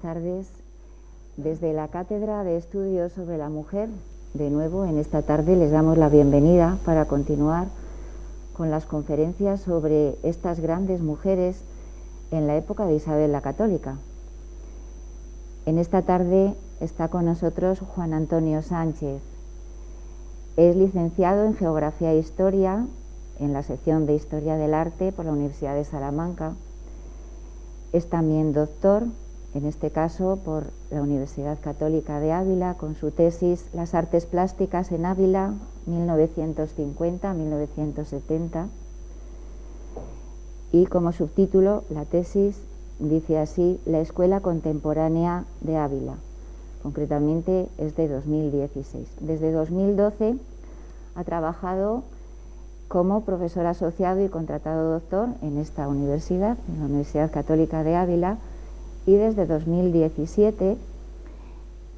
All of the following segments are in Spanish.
tardes. Desde la Cátedra de Estudios sobre la Mujer, de nuevo en esta tarde les damos la bienvenida para continuar con las conferencias sobre estas grandes mujeres en la época de Isabel la Católica. En esta tarde está con nosotros Juan Antonio Sánchez. Es licenciado en Geografía e Historia en la sección de Historia del Arte por la Universidad de Salamanca. Es también doctor, en este caso por la Universidad Católica de Ávila, con su tesis Las artes plásticas en Ávila, 1950-1970. Y como subtítulo, la tesis dice así: La Escuela Contemporánea de Ávila. Concretamente es de 2016. Desde 2012 ha trabajado como profesor asociado y contratado doctor en esta universidad, en la Universidad Católica de Ávila, y desde 2017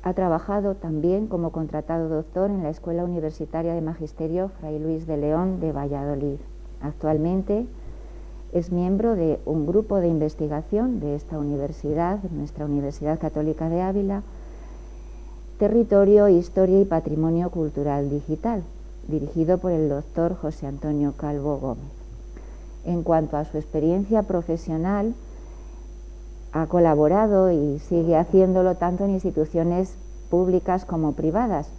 ha trabajado también como contratado doctor en la Escuela Universitaria de Magisterio Fray Luis de León de Valladolid. Actualmente es miembro de un grupo de investigación de esta universidad, nuestra Universidad Católica de Ávila, Territorio, Historia y Patrimonio Cultural Digital, dirigido por el doctor José Antonio Calvo Gómez. En cuanto a su experiencia profesional, ha colaborado y sigue haciéndolo tanto en instituciones públicas como privadas,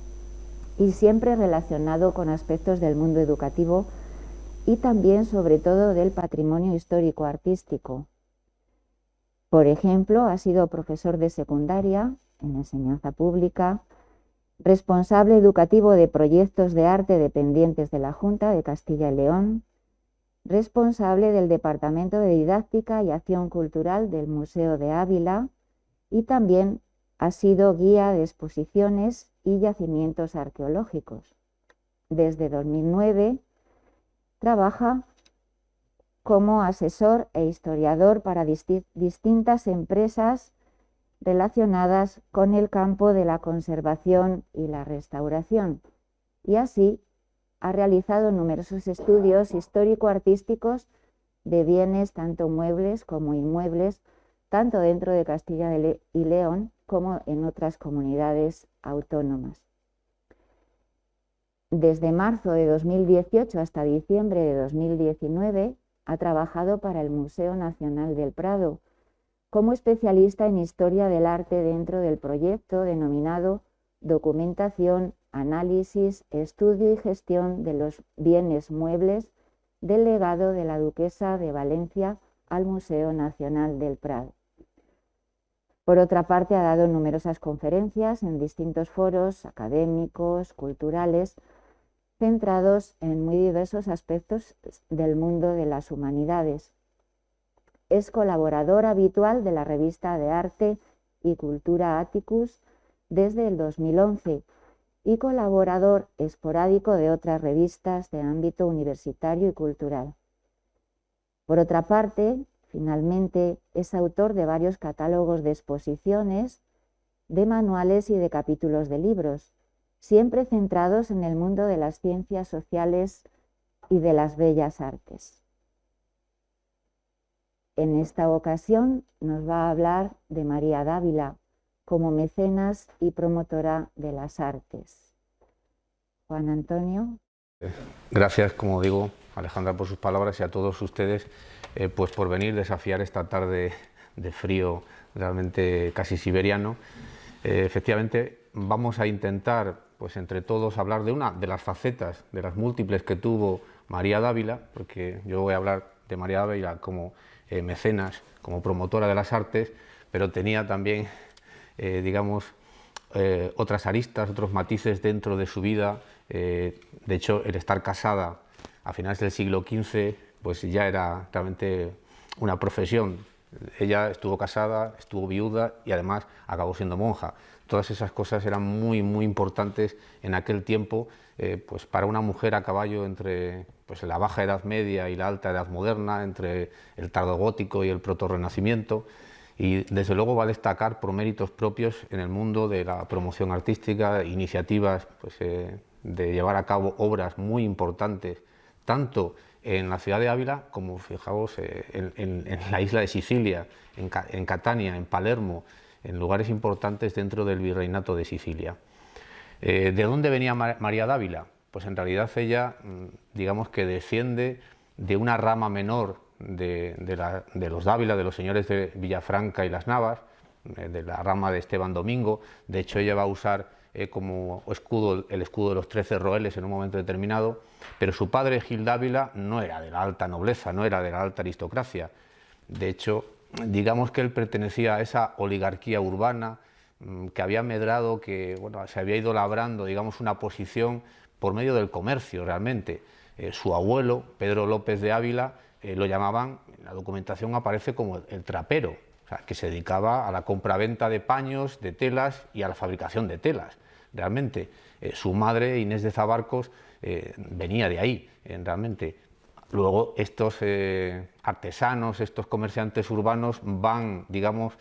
y siempre relacionado con aspectos del mundo educativo y también, sobre todo, del patrimonio histórico-artístico. Por ejemplo, ha sido profesor de secundaria en enseñanza pública, responsable educativo de proyectos de arte dependientes de la Junta de Castilla y León, responsable del Departamento de Didáctica y Acción Cultural del Museo de Ávila, y también ha sido guía de exposiciones y yacimientos arqueológicos. Desde 2009 trabaja como asesor e historiador para distintas empresas relacionadas con el campo de la conservación y la restauración, y así ha realizado numerosos estudios histórico-artísticos de bienes tanto muebles como inmuebles, tanto dentro de Castilla y León como en otras comunidades autónomas. Desde marzo de 2018 hasta diciembre de 2019 ha trabajado para el Museo Nacional del Prado como especialista en historia del arte dentro del proyecto denominado Documentación, Análisis, Estudio y Gestión de los Bienes Muebles del legado de la Duquesa de Valencia al Museo Nacional del Prado. Por otra parte, ha dado numerosas conferencias en distintos foros académicos, culturales, centrados en muy diversos aspectos del mundo de las humanidades. Es colaborador habitual de la revista de Arte y Cultura Atticus desde el 2011 y colaborador esporádico de otras revistas de ámbito universitario y cultural. Por otra parte, finalmente, es autor de varios catálogos de exposiciones, de manuales y de capítulos de libros, siempre centrados en el mundo de las ciencias sociales y de las bellas artes. En esta ocasión nos va a hablar de María Dávila como mecenas y promotora de las artes. Juan Antonio. Gracias, como digo, Alejandra, por sus palabras, y a todos ustedes pues por venir, desafiar esta tarde de frío realmente casi siberiano. Efectivamente, vamos a intentar, pues entre todos, hablar de una de las facetas, de las múltiples que tuvo María Dávila, porque yo voy a hablar de María Dávila como mecenas, como promotora de las artes, pero tenía también, otras aristas, otros matices dentro de su vida. De hecho, el estar casada a finales del siglo XV, pues ya era realmente una profesión. Ella estuvo casada, estuvo viuda y además acabó siendo monja. Todas esas cosas eran muy, muy importantes en aquel tiempo, pues para una mujer a caballo entre pues, la baja edad media y la alta edad moderna, entre el tardogótico y el protorrenacimiento. Y desde luego va a destacar por méritos propios en el mundo de la promoción artística, iniciativas pues, de llevar a cabo obras muy importantes, tanto en la ciudad de Ávila como, fijaos, en la isla de Sicilia, en Catania, en Palermo, en lugares importantes dentro del virreinato de Sicilia. ¿De dónde venía María Dávila? Pues en realidad ella, digamos que desciende de una rama menor de los Dávila, de los señores de Villafranca y las Navas, de la rama de Esteban Domingo. De hecho, ella va a usar como escudo el escudo de los 13 roeles en un momento determinado, pero su padre, Gil Dávila, no era de la alta nobleza, no era de la alta aristocracia. De hecho, digamos que él pertenecía a esa oligarquía urbana que había medrado, que bueno, se había ido labrando, digamos, una posición por medio del comercio realmente. Su abuelo, Pedro López de Ávila, lo llamaban, en la documentación aparece como el trapero, o sea, que se dedicaba a la compra-venta de paños, de telas y a la fabricación de telas. Realmente, su madre, Inés de Zabarcos, venía de ahí, realmente. Luego, estos artesanos, estos comerciantes urbanos van, digamos,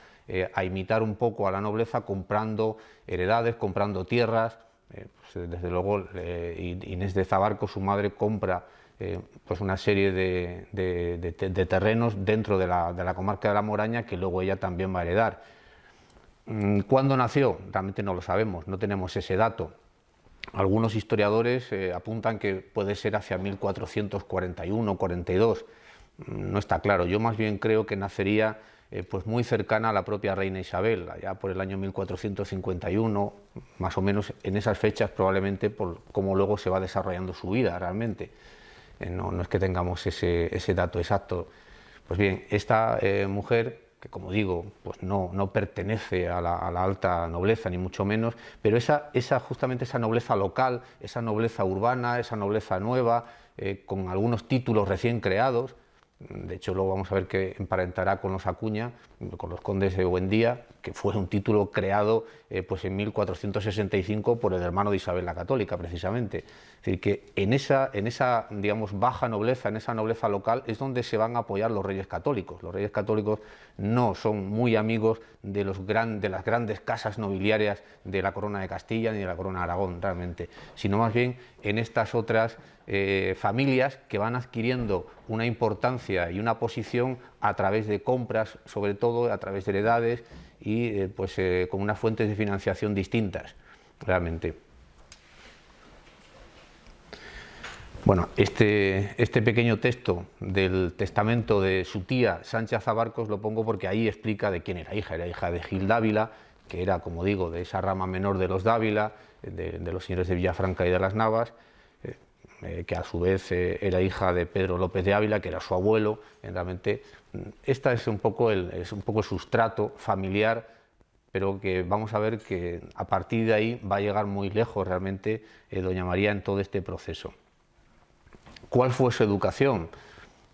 a imitar un poco a la nobleza comprando heredades, comprando tierras. Pues, desde luego, Inés de Zabarcos, su madre, compra pues una serie de terrenos dentro de la comarca de la Moraña que luego ella también va a heredar. ¿Cuándo nació? Realmente no lo sabemos, no tenemos ese dato. Algunos historiadores apuntan que puede ser hacia 1441-42, no está claro. Yo más bien creo que nacería pues muy cercana a la propia reina Isabel, allá por el año 1451, más o menos en esas fechas, probablemente por cómo luego se va desarrollando su vida realmente. No es que tengamos ese dato exacto. Pues bien, esta mujer, que como digo, pues no pertenece a la alta nobleza, ni mucho menos, pero justamente esa nobleza local, esa nobleza urbana, esa nobleza nueva, con algunos títulos recién creados. De hecho, luego vamos a ver que emparentará con los Acuña, con los condes de Buendía, que fue un título creado pues en 1465 por el hermano de Isabel la Católica, precisamente. Es decir, que en esa digamos, baja nobleza, en esa nobleza local, es donde se van a apoyar los reyes católicos. Los reyes católicos no son muy amigos de las grandes casas nobiliarias de la corona de Castilla ni de la corona de Aragón, realmente, sino más bien en estas otras familias que van adquiriendo una importancia y una posición a través de compras, sobre todo a través de heredades y con unas fuentes de financiación distintas, realmente. Bueno, este pequeño texto del testamento de su tía Sánchez Abarcos lo pongo porque ahí explica de quién era hija de Gil Dávila, que era, como digo, de esa rama menor de los Dávila, de los señores de Villafranca y de las Navas, que a su vez era hija de Pedro López de Ávila, que era su abuelo. Realmente, esta es un poco el sustrato familiar, pero que vamos a ver que a partir de ahí va a llegar muy lejos realmente doña María en todo este proceso. ¿Cuál fue su educación?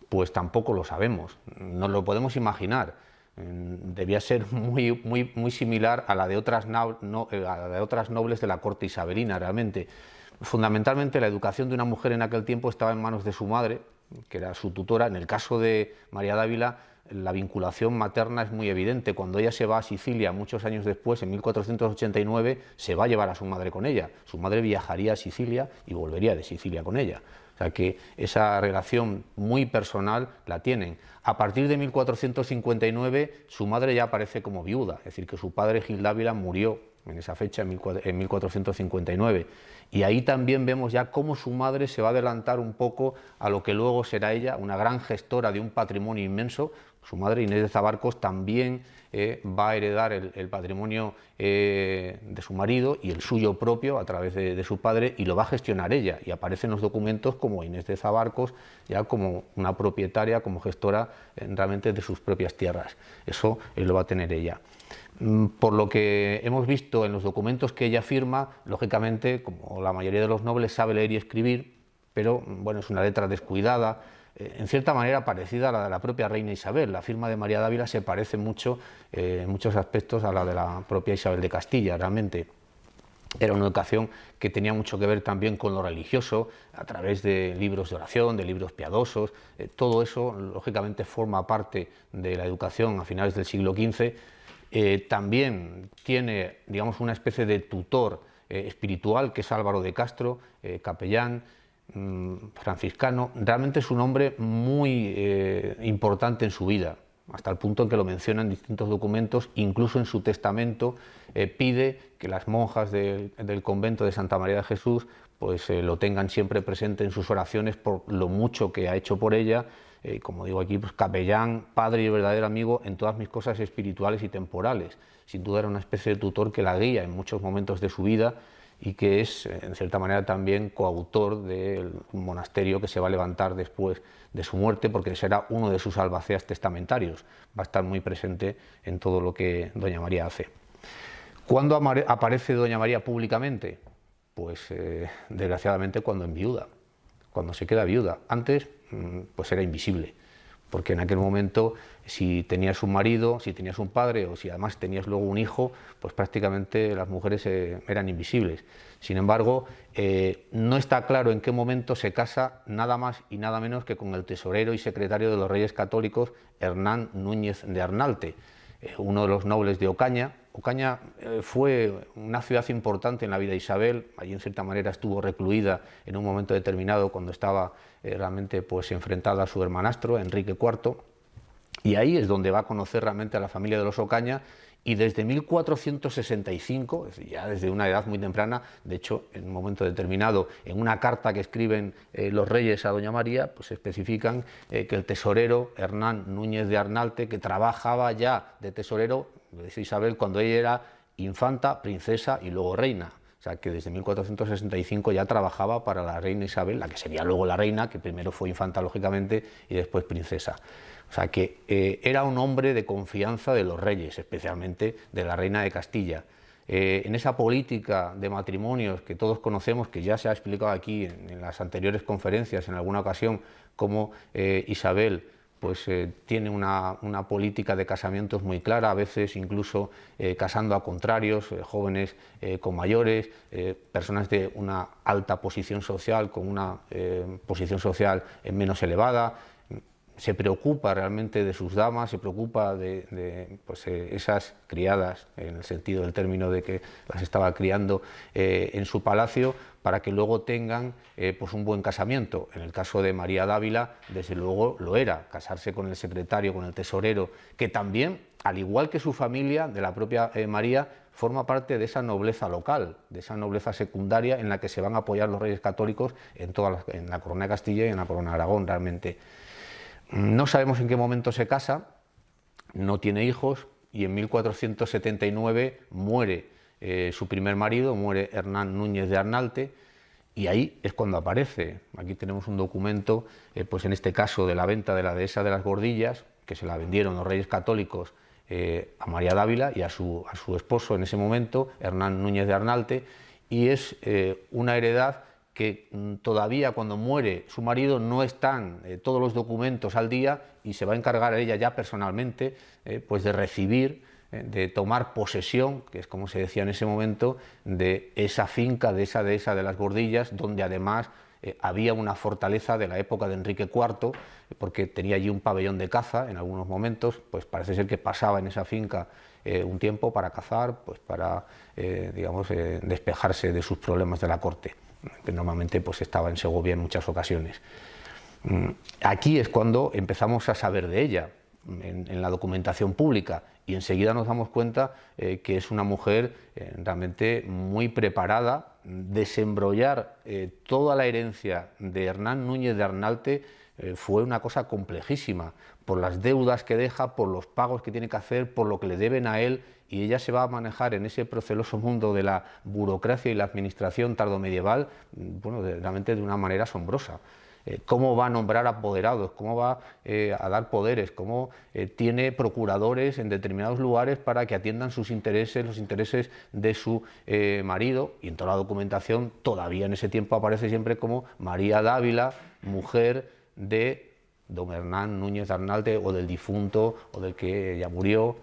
Pues tampoco lo sabemos, nos lo podemos imaginar. Debía ser muy similar a la de otras nobles de la corte isabelina, realmente. Fundamentalmente, la educación de una mujer en aquel tiempo estaba en manos de su madre, que era su tutora. En el caso de María Dávila, la vinculación materna es muy evidente. Cuando ella se va a Sicilia muchos años después, en 1489, se va a llevar a su madre con ella. Su madre viajaría a Sicilia y volvería de Sicilia con ella. O sea que esa relación muy personal la tienen. A partir de 1459, su madre ya aparece como viuda, es decir, que su padre Gil Dávila murió en esa fecha, en 1459. Y ahí también vemos ya cómo su madre se va a adelantar un poco a lo que luego será ella, una gran gestora de un patrimonio inmenso. Su madre, Inés de Zabarcos, también va a heredar el patrimonio de su marido y el suyo propio a través de su padre, y lo va a gestionar ella. Y aparecen los documentos como Inés de Zabarcos, ya como una propietaria, como gestora realmente de sus propias tierras. Eso lo va a tener ella. Por lo que hemos visto en los documentos que ella firma, lógicamente, como la mayoría de los nobles, sabe leer y escribir, pero bueno, es una letra descuidada, en cierta manera parecida a la de la propia reina Isabel. La firma de María Dávila se parece mucho, en muchos aspectos, a la de la propia Isabel de Castilla, realmente. Era una educación que tenía mucho que ver también con lo religioso, a través de libros de oración, de libros piadosos. Todo eso, lógicamente, forma parte de la educación a finales del siglo XV. También tiene, digamos, una especie de tutor espiritual, que es Álvaro de Castro, capellán, franciscano. Realmente es un hombre muy importante en su vida. hasta el punto en que lo menciona en distintos documentos, incluso en su testamento pide que las monjas del convento de Santa María de Jesús pues lo tengan siempre presente en sus oraciones por lo mucho que ha hecho por ella, como digo aquí, pues capellán, padre y verdadero amigo en todas mis cosas espirituales y temporales. Sin duda era una especie de tutor que la guía en muchos momentos de su vida y que es, en cierta manera, también coautor del monasterio que se va a levantar después de su muerte, porque será uno de sus albaceas testamentarios. Va a estar muy presente en todo lo que doña María hace. ¿Cuándo aparece doña María públicamente? Pues desgraciadamente cuando enviuda, cuando se queda viuda. Antes pues era invisible, porque en aquel momento si tenías un marido, si tenías un padre o si además tenías luego un hijo, pues prácticamente las mujeres eran invisibles. Sin embargo, no está claro en qué momento se casa nada más y nada menos que con el tesorero y secretario de los Reyes Católicos, Hernán Núñez de Arnalte, uno de los nobles de Ocaña. Ocaña fue una ciudad importante en la vida de Isabel, allí en cierta manera estuvo recluida en un momento determinado cuando estaba realmente pues enfrentada a su hermanastro, Enrique IV, y ahí es donde va a conocer realmente a la familia de los Ocaña, y desde 1465, es decir, ya desde una edad muy temprana, de hecho en un momento determinado, en una carta que escriben los reyes a doña María, pues especifican que el tesorero Hernán Núñez de Arnalte, que trabajaba ya de tesorero, dice Isabel, cuando ella era infanta, princesa y luego reina. O sea, que desde 1465 ya trabajaba para la reina Isabel, la que sería luego la reina, que primero fue infanta, lógicamente, y después princesa. O sea, que era un hombre de confianza de los reyes, especialmente de la reina de Castilla. En esa política de matrimonios que todos conocemos, que ya se ha explicado aquí en las anteriores conferencias, en alguna ocasión, cómo Isabel pues tiene una política de casamientos muy clara, a veces incluso casando a contrarios, jóvenes con mayores, personas de una alta posición social con una posición social menos elevada. Se preocupa realmente de sus damas, se preocupa de pues, esas criadas, en el sentido del término de que las estaba criando en su palacio, para que luego tengan pues un buen casamiento. En el caso de María Dávila, desde luego lo era, casarse con el secretario, con el tesorero, que también, al igual que su familia, de la propia María, forma parte de esa nobleza local, de esa nobleza secundaria en la que se van a apoyar los reyes católicos en la corona de Castilla y en la corona de Aragón, realmente. No sabemos en qué momento se casa, no tiene hijos y en 1479 muere su primer marido, muere Hernán Núñez de Arnalte, y ahí es cuando aparece. Aquí tenemos un documento, pues en este caso de la venta de la dehesa de las Gordillas, que se la vendieron los Reyes Católicos a María Dávila y a su esposo en ese momento, Hernán Núñez de Arnalte, y es una heredad que todavía cuando muere su marido no están todos los documentos al día, y se va a encargar ella ya personalmente pues de recibir, de tomar posesión, que es como se decía en ese momento, de esa finca, de esa dehesa de las Gordillas, donde además había una fortaleza de la época de Enrique IV, porque tenía allí un pabellón de caza en algunos momentos, pues parece ser que pasaba en esa finca un tiempo para cazar, pues para digamos, despejarse de sus problemas de la corte, que normalmente pues estaba en Segovia en muchas ocasiones. Aquí es cuando empezamos a saber de ella, en la documentación pública, y enseguida nos damos cuenta que es una mujer realmente muy preparada. Desembrollar toda la herencia de Hernán Núñez de Arnalte fue una cosa complejísima, por las deudas que deja, por los pagos que tiene que hacer, por lo que le deben a él, y ella se va a manejar en ese proceloso mundo de la burocracia y la administración tardomedieval, bueno, realmente de una manera asombrosa. Cómo va a nombrar apoderados, cómo va a dar poderes, cómo tiene procuradores en determinados lugares para que atiendan sus intereses, los intereses de su marido, y en toda la documentación todavía en ese tiempo aparece siempre como María Dávila, mujer de don Hernán Núñez de Arnalte, o del difunto, o del que ya murió.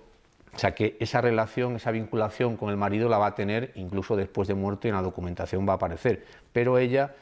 O sea que esa relación, esa vinculación con el marido la va a tener incluso después de muerto, y en la documentación va a aparecer. Pero ella,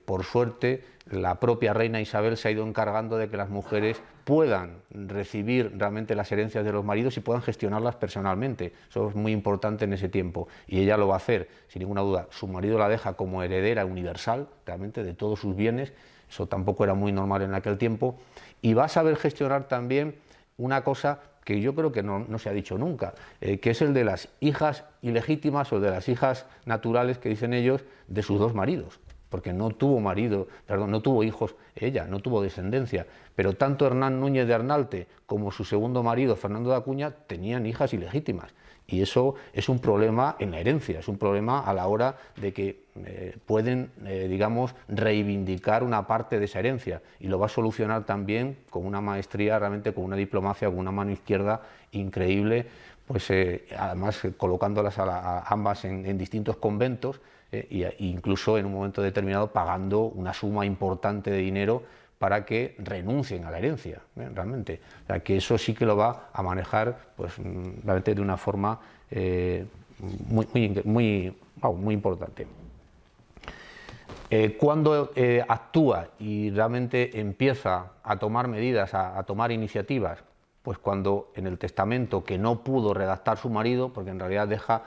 por suerte, la propia reina Isabel se ha ido encargando de que las mujeres puedan recibir realmente las herencias de los maridos y puedan gestionarlas personalmente. Eso es muy importante en ese tiempo, y ella lo va a hacer sin ninguna duda. Su marido la deja como heredera universal realmente de todos sus bienes, eso tampoco era muy normal en aquel tiempo, y va a saber gestionar también una cosa que yo creo que no se ha dicho nunca, que es el de las hijas ilegítimas o de las hijas naturales, que dicen ellos, de sus dos maridos, porque no tuvo hijos ella, no tuvo descendencia, pero tanto Hernán Núñez de Arnalte como su segundo marido, Fernando de Acuña, tenían hijas ilegítimas. Y eso es un problema en la herencia, es un problema a la hora de que pueden, digamos, reivindicar una parte de esa herencia, y lo va a solucionar también con una maestría, realmente con una diplomacia, con una mano izquierda increíble, pues además colocándolas a ambas en distintos conventos, e incluso en un momento determinado pagando una suma importante de dinero para que renuncien a la herencia, realmente. O sea, que eso sí que lo va a manejar, pues, realmente de una forma muy importante. Cuando actúa y realmente empieza a tomar medidas, a tomar iniciativas, pues cuando en el testamento, que no pudo redactar su marido, porque en realidad deja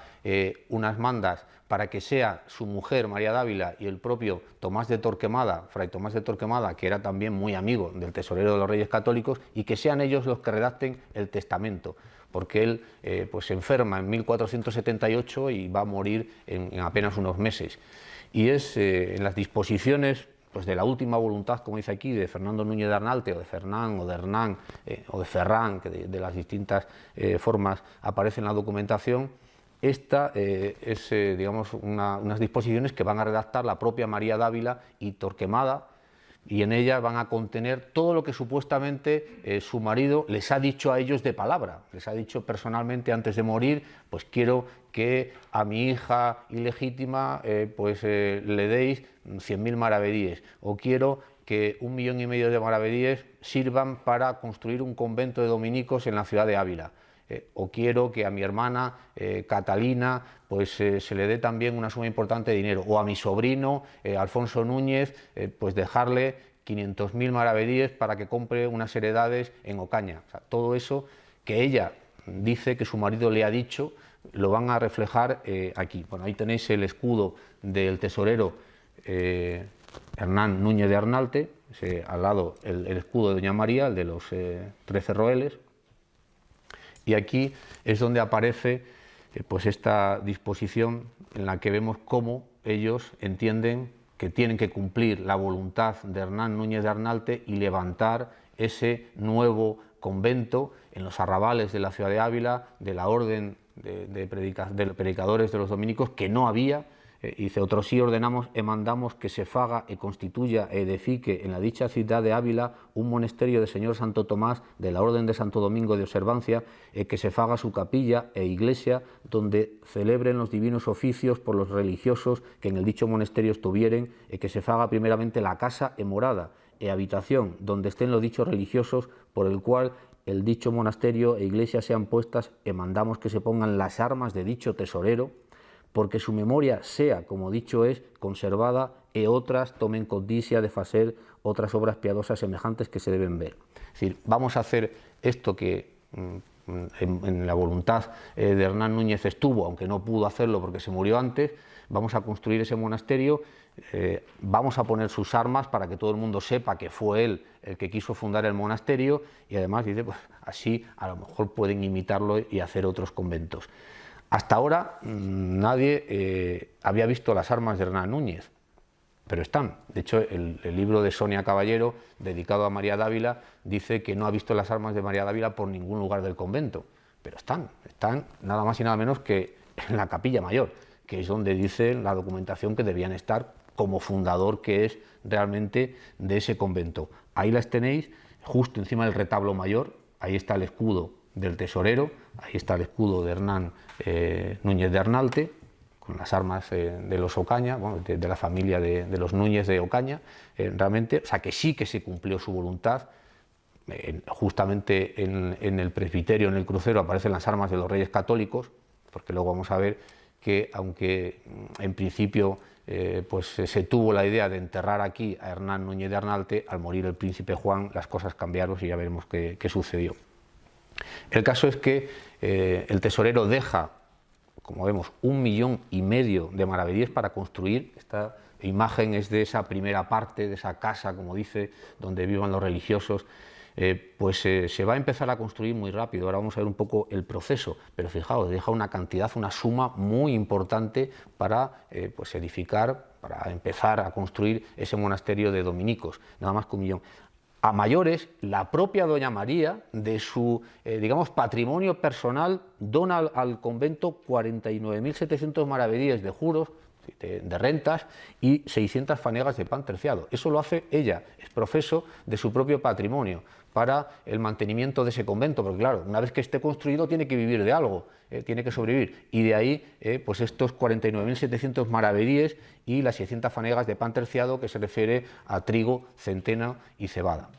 unas mandas para que sea su mujer María Dávila y el propio Tomás de Torquemada, fray Tomás de Torquemada, que era también muy amigo del tesorero de los Reyes Católicos, y que sean ellos los que redacten el testamento, porque él pues se enferma en 1478 y va a morir en apenas unos meses. Y es en las disposiciones, pues, de la última voluntad, como dice aquí, de Fernando Núñez de Arnalte, o de Fernán, o de Hernán, o de Ferrán, que de las distintas formas aparece en la documentación. Esta es, digamos, unas disposiciones que van a redactar la propia María Dávila y Torquemada, y en ella van a contener todo lo que supuestamente su marido les ha dicho a ellos de palabra, les ha dicho personalmente antes de morir: pues quiero que a mi hija ilegítima le deis 100.000 maravedíes, o quiero que 1,5 millones de maravedíes sirvan para construir un convento de dominicos en la ciudad de Ávila. O quiero que a mi hermana Catalina pues se le dé también una suma importante de dinero, o a mi sobrino Alfonso Núñez pues dejarle 500.000 maravedíes para que compre unas heredades en Ocaña. O sea, todo eso que ella dice que su marido le ha dicho, lo van a reflejar aquí. Bueno, ahí tenéis el escudo del tesorero Hernán Núñez de Arnalte, al lado el escudo de Doña María, el de los 13 roeles. Y aquí es donde aparece pues esta disposición en la que vemos cómo ellos entienden que tienen que cumplir la voluntad de Hernán Núñez de Arnalte y levantar ese nuevo convento en los arrabales de la ciudad de Ávila, de la orden de predicadores de los dominicos, que no había. Dice: otro sí ordenamos e mandamos que se faga e constituya e edifique en la dicha ciudad de Ávila un monasterio de Señor Santo Tomás de la Orden de Santo Domingo de Observancia, que se faga su capilla e iglesia donde celebren los divinos oficios por los religiosos que en el dicho monasterio estuvieren, que se faga primeramente la casa e morada e habitación donde estén los dichos religiosos, por el cual el dicho monasterio e iglesia sean puestas, e mandamos que se pongan las armas de dicho tesorero, porque su memoria sea, como dicho es, conservada, e otras tomen codicia de facer otras obras piadosas semejantes que se deben ver. Es decir, vamos a hacer esto que en la voluntad de Hernán Núñez estuvo, aunque no pudo hacerlo porque se murió antes. Vamos a construir ese monasterio, vamos a poner sus armas para que todo el mundo sepa que fue él el que quiso fundar el monasterio, y además dice, pues así a lo mejor pueden imitarlo y hacer otros conventos. Hasta ahora nadie había visto las armas de Hernán Núñez, pero están. De hecho, el libro de Sonia Caballero, dedicado a María Dávila, dice que no ha visto las armas de María Dávila por ningún lugar del convento, pero están nada más y nada menos que en la Capilla Mayor, que es donde dice la documentación que debían estar, como fundador que es realmente de ese convento. Ahí las tenéis, justo encima del retablo mayor. Ahí está el escudo del tesorero, ahí está el escudo de Hernán Núñez de Arnalte, con las armas de los Ocaña, bueno, de la familia de los Núñez de Ocaña, realmente, o sea que sí que se cumplió su voluntad. Justamente en el presbiterio, en el crucero, aparecen las armas de los Reyes Católicos, porque luego vamos a ver que, aunque en principio pues se tuvo la idea de enterrar aquí a Hernán Núñez de Arnalte, al morir el príncipe Juan las cosas cambiaron y ya veremos qué sucedió. El caso es que el tesorero deja, como vemos, 1,5 millones de maravedíes para construir. Esta imagen es de esa primera parte, de esa casa, como dice, donde vivan los religiosos. se va a empezar a construir muy rápido. Ahora vamos a ver un poco el proceso, pero fijaos, deja una cantidad, una suma muy importante para edificar, para empezar a construir ese monasterio de dominicos, nada más que 1 millón. A mayores, la propia doña María, de su digamos, patrimonio personal, dona al convento 49.700 maravedíes de juros, de rentas, y 600 fanegas de pan terciado. Eso lo hace ella, es profeso de su propio patrimonio, para el mantenimiento de ese convento, porque claro, una vez que esté construido tiene que vivir de algo, tiene que sobrevivir, y de ahí estos 49.700 maravedíes y las 600 fanegas de pan terciado, que se refiere a trigo, centeno y cebada.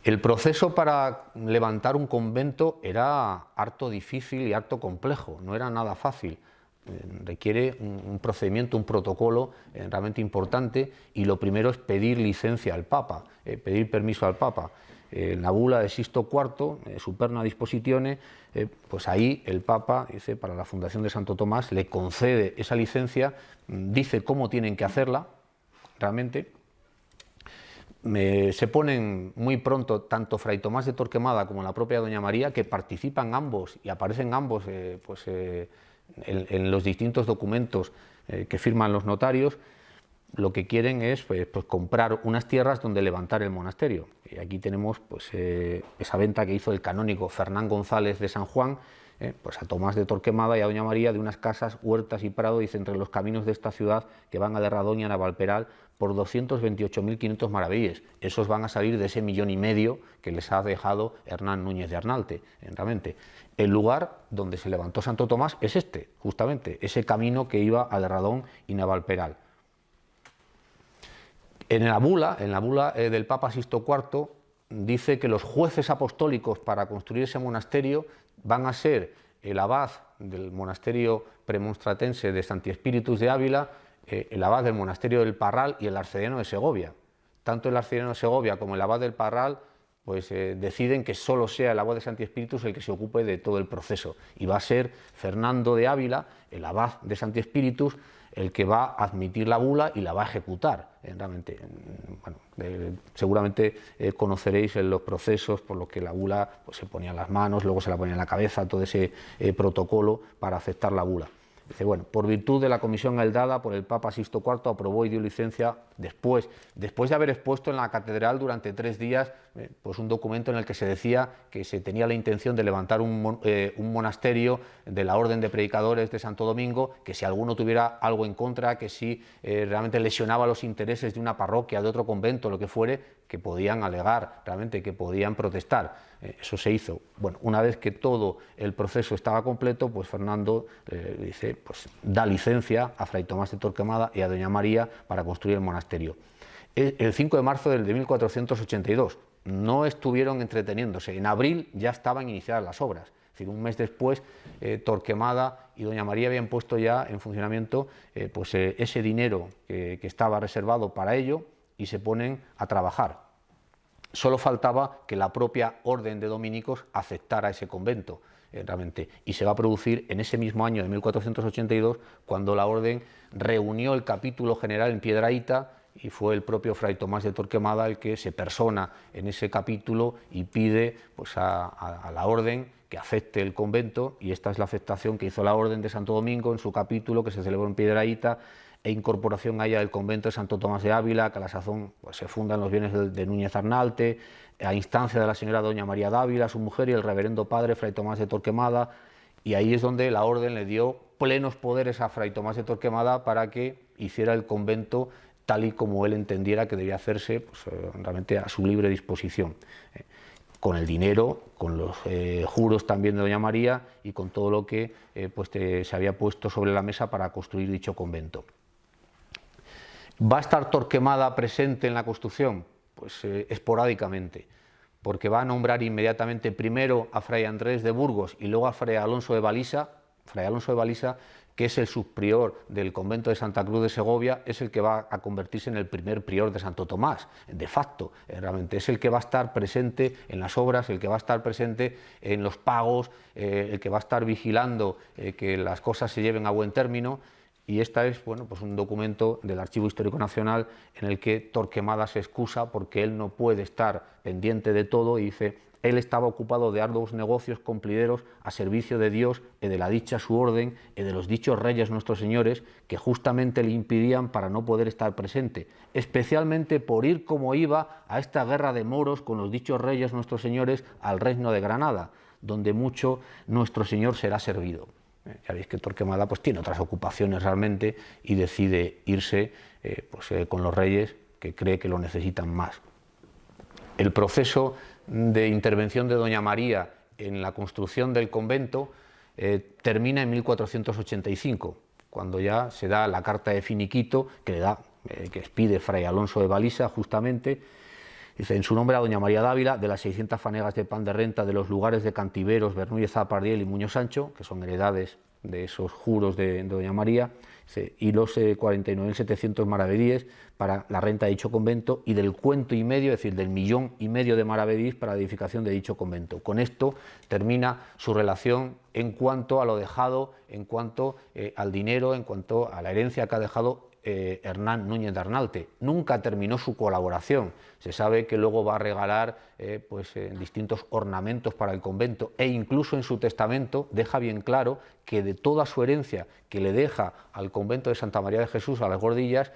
El proceso para levantar un convento era harto difícil y harto complejo, no era nada fácil. Requiere un procedimiento, un protocolo realmente importante, y lo primero es pedir licencia al Papa, pedir permiso al Papa. En la bula de Sixto IV, Superna Dispositione, pues ahí el Papa dice, para la fundación de Santo Tomás, le concede esa licencia, dice cómo tienen que hacerla realmente. Se ponen muy pronto tanto Fray Tomás de Torquemada como la propia doña María, que participan ambos y aparecen ambos en los distintos documentos que firman los notarios. Lo que quieren es comprar unas tierras donde levantar el monasterio. Y aquí tenemos esa venta que hizo el canónigo Fernán González de San Juan, a Tomás de Torquemada y a doña María, de unas casas, huertas y prado, dice, entre los caminos de esta ciudad que van a Derradón y a Navalperal, por 228.500 maravedíes. Esos van a salir de ese 1,5 millones que les ha dejado Hernán Núñez de Arnalte. Realmente, el lugar donde se levantó Santo Tomás es justamente, ese camino que iba a Derradón y Navalperal. En la bula del Papa Sixto IV dice que los jueces apostólicos para construir ese monasterio van a ser el abad del monasterio premonstratense de Santi Spíritus de Ávila, el abad del monasterio del Parral y el arcediano de Segovia. Tanto el arcediano de Segovia como el abad del Parral deciden que solo sea el abad de Santi Spíritus el que se ocupe de todo el proceso, y va a ser Fernando de Ávila, el abad de Santi Spíritus, el que va a admitir la bula y la va a ejecutar. Realmente, seguramente conoceréis los procesos por los que la bula se ponía en las manos, luego se la ponía en la cabeza, todo ese protocolo para aceptar la bula. Dice, bueno, por virtud de la comisión heredada por el Papa Sixto IV, aprobó y dio licencia después de haber expuesto en la catedral durante 3 días un documento en el que se decía que se tenía la intención de levantar un monasterio de la Orden de Predicadores de Santo Domingo, que si alguno tuviera algo en contra, que si realmente lesionaba los intereses de una parroquia, de otro convento, lo que fuere, que podían alegar, realmente que podían protestar. Eso se hizo. Bueno, una vez que todo el proceso estaba completo, Fernando da licencia a Fray Tomás de Torquemada y a doña María para construir el monasterio. El 5 de marzo de 1482, no estuvieron entreteniéndose, en abril ya estaban iniciadas las obras. Es decir, un mes después, Torquemada y doña María habían puesto ya en funcionamiento ese dinero que estaba reservado para ello, y se ponen a trabajar. Solo faltaba que la propia orden de dominicos aceptara ese convento, realmente, y se va a producir en ese mismo año de 1482, cuando la orden reunió el capítulo general en Piedrahíta, y fue el propio Fray Tomás de Torquemada el que se persona en ese capítulo y pide a la orden que acepte el convento, y esta es la aceptación que hizo la orden de Santo Domingo en su capítulo, que se celebró en Piedrahíta, e incorporación a ella del convento de Santo Tomás de Ávila, que a la sazón se fundan los bienes de Núñez Arnalte, a instancia de la señora doña María Dávila, su mujer, y el reverendo padre Fray Tomás de Torquemada, y ahí es donde la orden le dio plenos poderes a Fray Tomás de Torquemada para que hiciera el convento tal y como él entendiera que debía hacerse, realmente a su libre disposición, con el dinero, con los juros también de doña María, y con todo lo que se había puesto sobre la mesa para construir dicho convento. ¿Va a estar Torquemada presente en la construcción? Esporádicamente, porque va a nombrar inmediatamente primero a Fray Andrés de Burgos y luego a Fray Alonso de Balisa, que es el subprior del convento de Santa Cruz de Segovia, es el que va a convertirse en el primer prior de Santo Tomás, de facto, realmente es el que va a estar presente en las obras, el que va a estar presente en los pagos, el que va a estar vigilando que las cosas se lleven a buen término. Y esta es, bueno, pues un documento del Archivo Histórico Nacional en el que Torquemada se excusa porque él no puede estar pendiente de todo y dice: él estaba ocupado de arduos negocios cumplideros a servicio de Dios y de la dicha su orden y de los dichos reyes nuestros señores, que justamente le impidían para no poder estar presente, especialmente por ir como iba a esta guerra de moros con los dichos reyes nuestros señores al reino de Granada, donde mucho nuestro señor será servido. Ya veis que Torquemada pues tiene otras ocupaciones realmente y decide irse con los reyes, que cree que lo necesitan más. El proceso de intervención de doña María en la construcción del convento termina en 1485, cuando ya se da la carta de finiquito que expide Fray Alonso de Balisa, justamente. Dice: en su nombre a doña María Dávila, de las 600 fanegas de pan de renta de los lugares de Cantiveros, Bernúyez, Zapardiel y Muñoz Sancho, que son heredades de esos juros de doña María, y los 49.700 maravedíes para la renta de dicho convento, y del cuento y medio, es decir, del 1,5 millón de maravedíes para la edificación de dicho convento. Con esto termina su relación en cuanto a lo dejado, en cuanto al dinero, en cuanto a la herencia que ha dejado Hernán Núñez de Arnalte. Nunca terminó su colaboración. Se sabe que luego va a regalar distintos ornamentos para el convento, e incluso en su testamento deja bien claro que de toda su herencia que le deja al convento de Santa María de Jesús, a las Gordillas,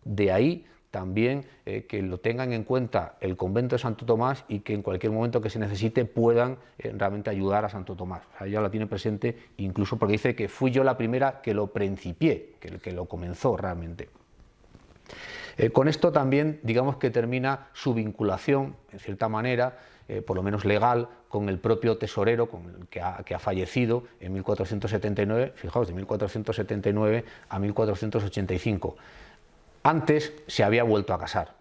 de ahí también que lo tengan en cuenta el convento de Santo Tomás, y que en cualquier momento que se necesite puedan realmente ayudar a Santo Tomás. O sea, ella la tiene presente, incluso porque dice que fui yo la primera que lo principié, que lo comenzó realmente. Con esto también, digamos que termina su vinculación, en cierta manera, por lo menos legal, con el propio tesorero, con el que ha fallecido en 1479, fijaos, de 1479 a 1485. Antes se había vuelto a casar.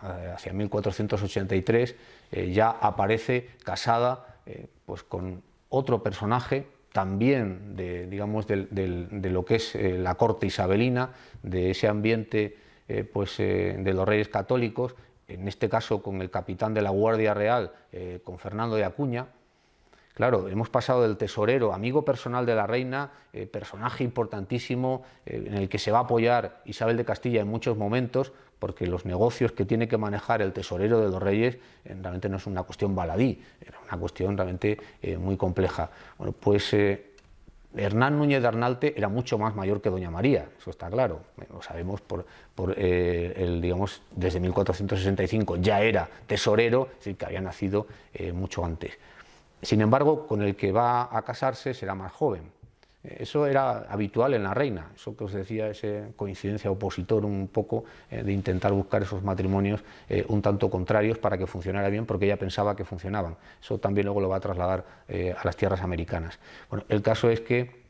Hacia 1483 ya aparece casada pues con otro personaje, también de lo que es la corte isabelina, de ese ambiente de los reyes católicos, en este caso con el capitán de la Guardia Real, con Fernando de Acuña. Claro, hemos pasado del tesorero, amigo personal de la reina, personaje importantísimo en el que se va a apoyar Isabel de Castilla en muchos momentos, porque los negocios que tiene que manejar el tesorero de los reyes realmente no es una cuestión baladí, era una cuestión realmente muy compleja. Bueno, pues Hernán Núñez de Arnalte era mucho más mayor que doña María, eso está claro, lo sabemos desde 1465 ya era tesorero, es decir, que había nacido mucho antes. Sin embargo, con el que va a casarse será más joven. Eso era habitual en la reina, eso que os decía, esa coincidencia opositor un poco de intentar buscar esos matrimonios un tanto contrarios para que funcionara bien, porque ella pensaba que funcionaban. Eso también luego lo va a trasladar a las tierras americanas. Bueno, el caso es que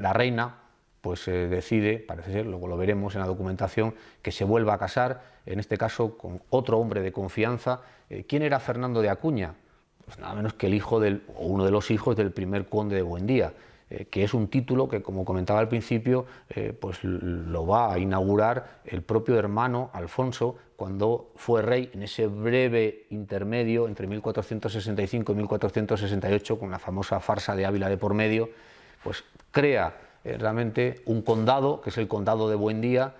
la reina pues decide, parece ser, luego lo veremos en la documentación, que se vuelva a casar, en este caso con otro hombre de confianza. ¿Quién era Fernando de Acuña? Pues nada menos que el hijo o uno de los hijos del primer conde de Buendía, que es un título que, como comentaba al principio, pues lo va a inaugurar el propio hermano Alfonso cuando fue rey, en ese breve intermedio entre 1465 y 1468, con la famosa farsa de Ávila de por medio, pues crea realmente un condado, que es el condado de Buendía,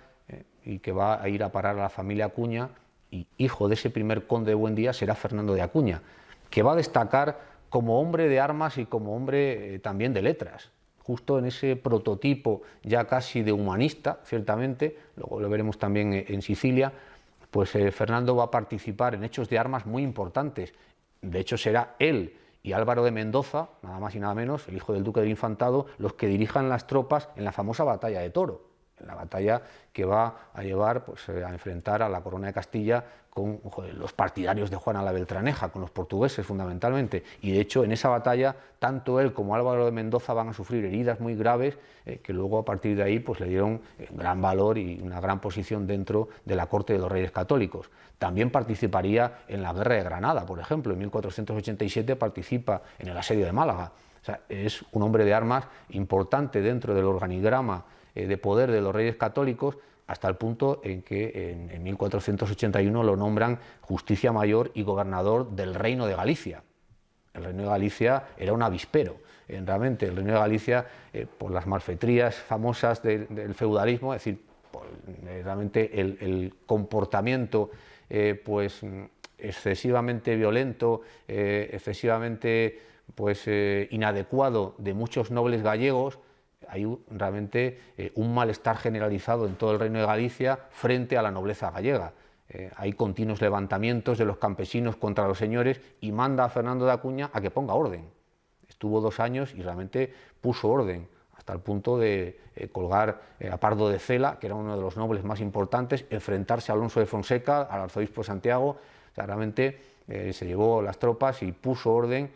y que va a ir a parar a la familia Acuña, y hijo de ese primer conde de Buendía será Fernando de Acuña, que va a destacar como hombre de armas y como hombre también de letras, justo en ese prototipo ya casi de humanista, ciertamente, luego lo veremos también en Sicilia. Pues Fernando va a participar en hechos de armas muy importantes. De hecho, será él y Álvaro de Mendoza, nada más y nada menos, el hijo del duque del Infantado, los que dirijan las tropas en la famosa batalla de Toro, en la batalla que va a llevar a enfrentar a la corona de Castilla con los partidarios de Juana la Beltraneja, con los portugueses fundamentalmente. Y de hecho en esa batalla tanto él como Álvaro de Mendoza van a sufrir heridas muy graves que luego a partir de ahí pues le dieron gran valor y una gran posición dentro de la corte de los reyes católicos. También participaría en la guerra de Granada, por ejemplo, en 1487 participa en el asedio de Málaga. O sea, es un hombre de armas importante dentro del organigrama de poder de los reyes católicos, hasta el punto en que en 1481 lo nombran justicia mayor y gobernador del reino de Galicia. el Reino de Galicia era un avispero. Realmente el Reino de Galicia, por las malfetrías famosas del feudalismo, es decir, realmente el comportamiento pues excesivamente violento, excesivamente pues inadecuado de muchos nobles gallegos, hay realmente un malestar generalizado en todo el Reino de Galicia frente a la nobleza gallega. Hay continuos levantamientos de los campesinos contra los señores y manda a Fernando de Acuña a que ponga orden. Estuvo 2 años y realmente puso orden, hasta el punto de colgar a Pardo de Cela, que era uno de los nobles más importantes, enfrentarse a Alonso de Fonseca, al arzobispo de Santiago. O sea, realmente se llevó las tropas y puso orden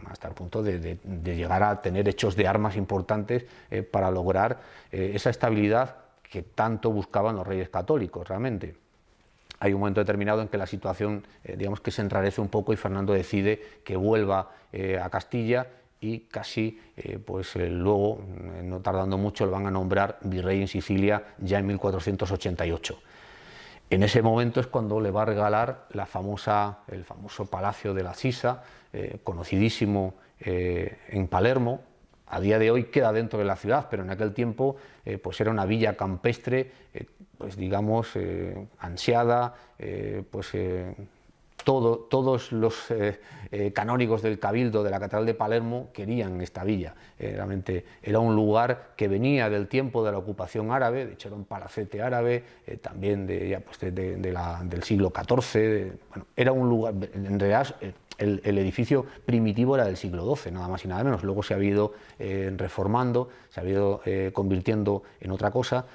hasta el punto de llegar a tener hechos de armas importantes para lograr esa estabilidad que tanto buscaban los reyes católicos realmente. Hay un momento determinado en que la situación digamos que se enrarece un poco y Fernando decide que vuelva a Castilla y casi pues luego, no tardando mucho, lo van a nombrar virrey en Sicilia ya en 1488. En ese momento es cuando le va a regalar el famoso Palacio de la Sisa, conocidísimo en Palermo. A día de hoy queda dentro de la ciudad, pero en aquel tiempo pues era una villa campestre, pues digamos ansiada, todos los canónigos del Cabildo de la Catedral de Palermo querían esta villa. Realmente era un lugar que venía del tiempo de la ocupación árabe, de hecho era un palacete árabe, también del siglo XIV. Bueno, era un lugar, en realidad el edificio primitivo era del siglo XII, nada más y nada menos. Luego se ha ido reformando, se ha ido convirtiendo en otra cosa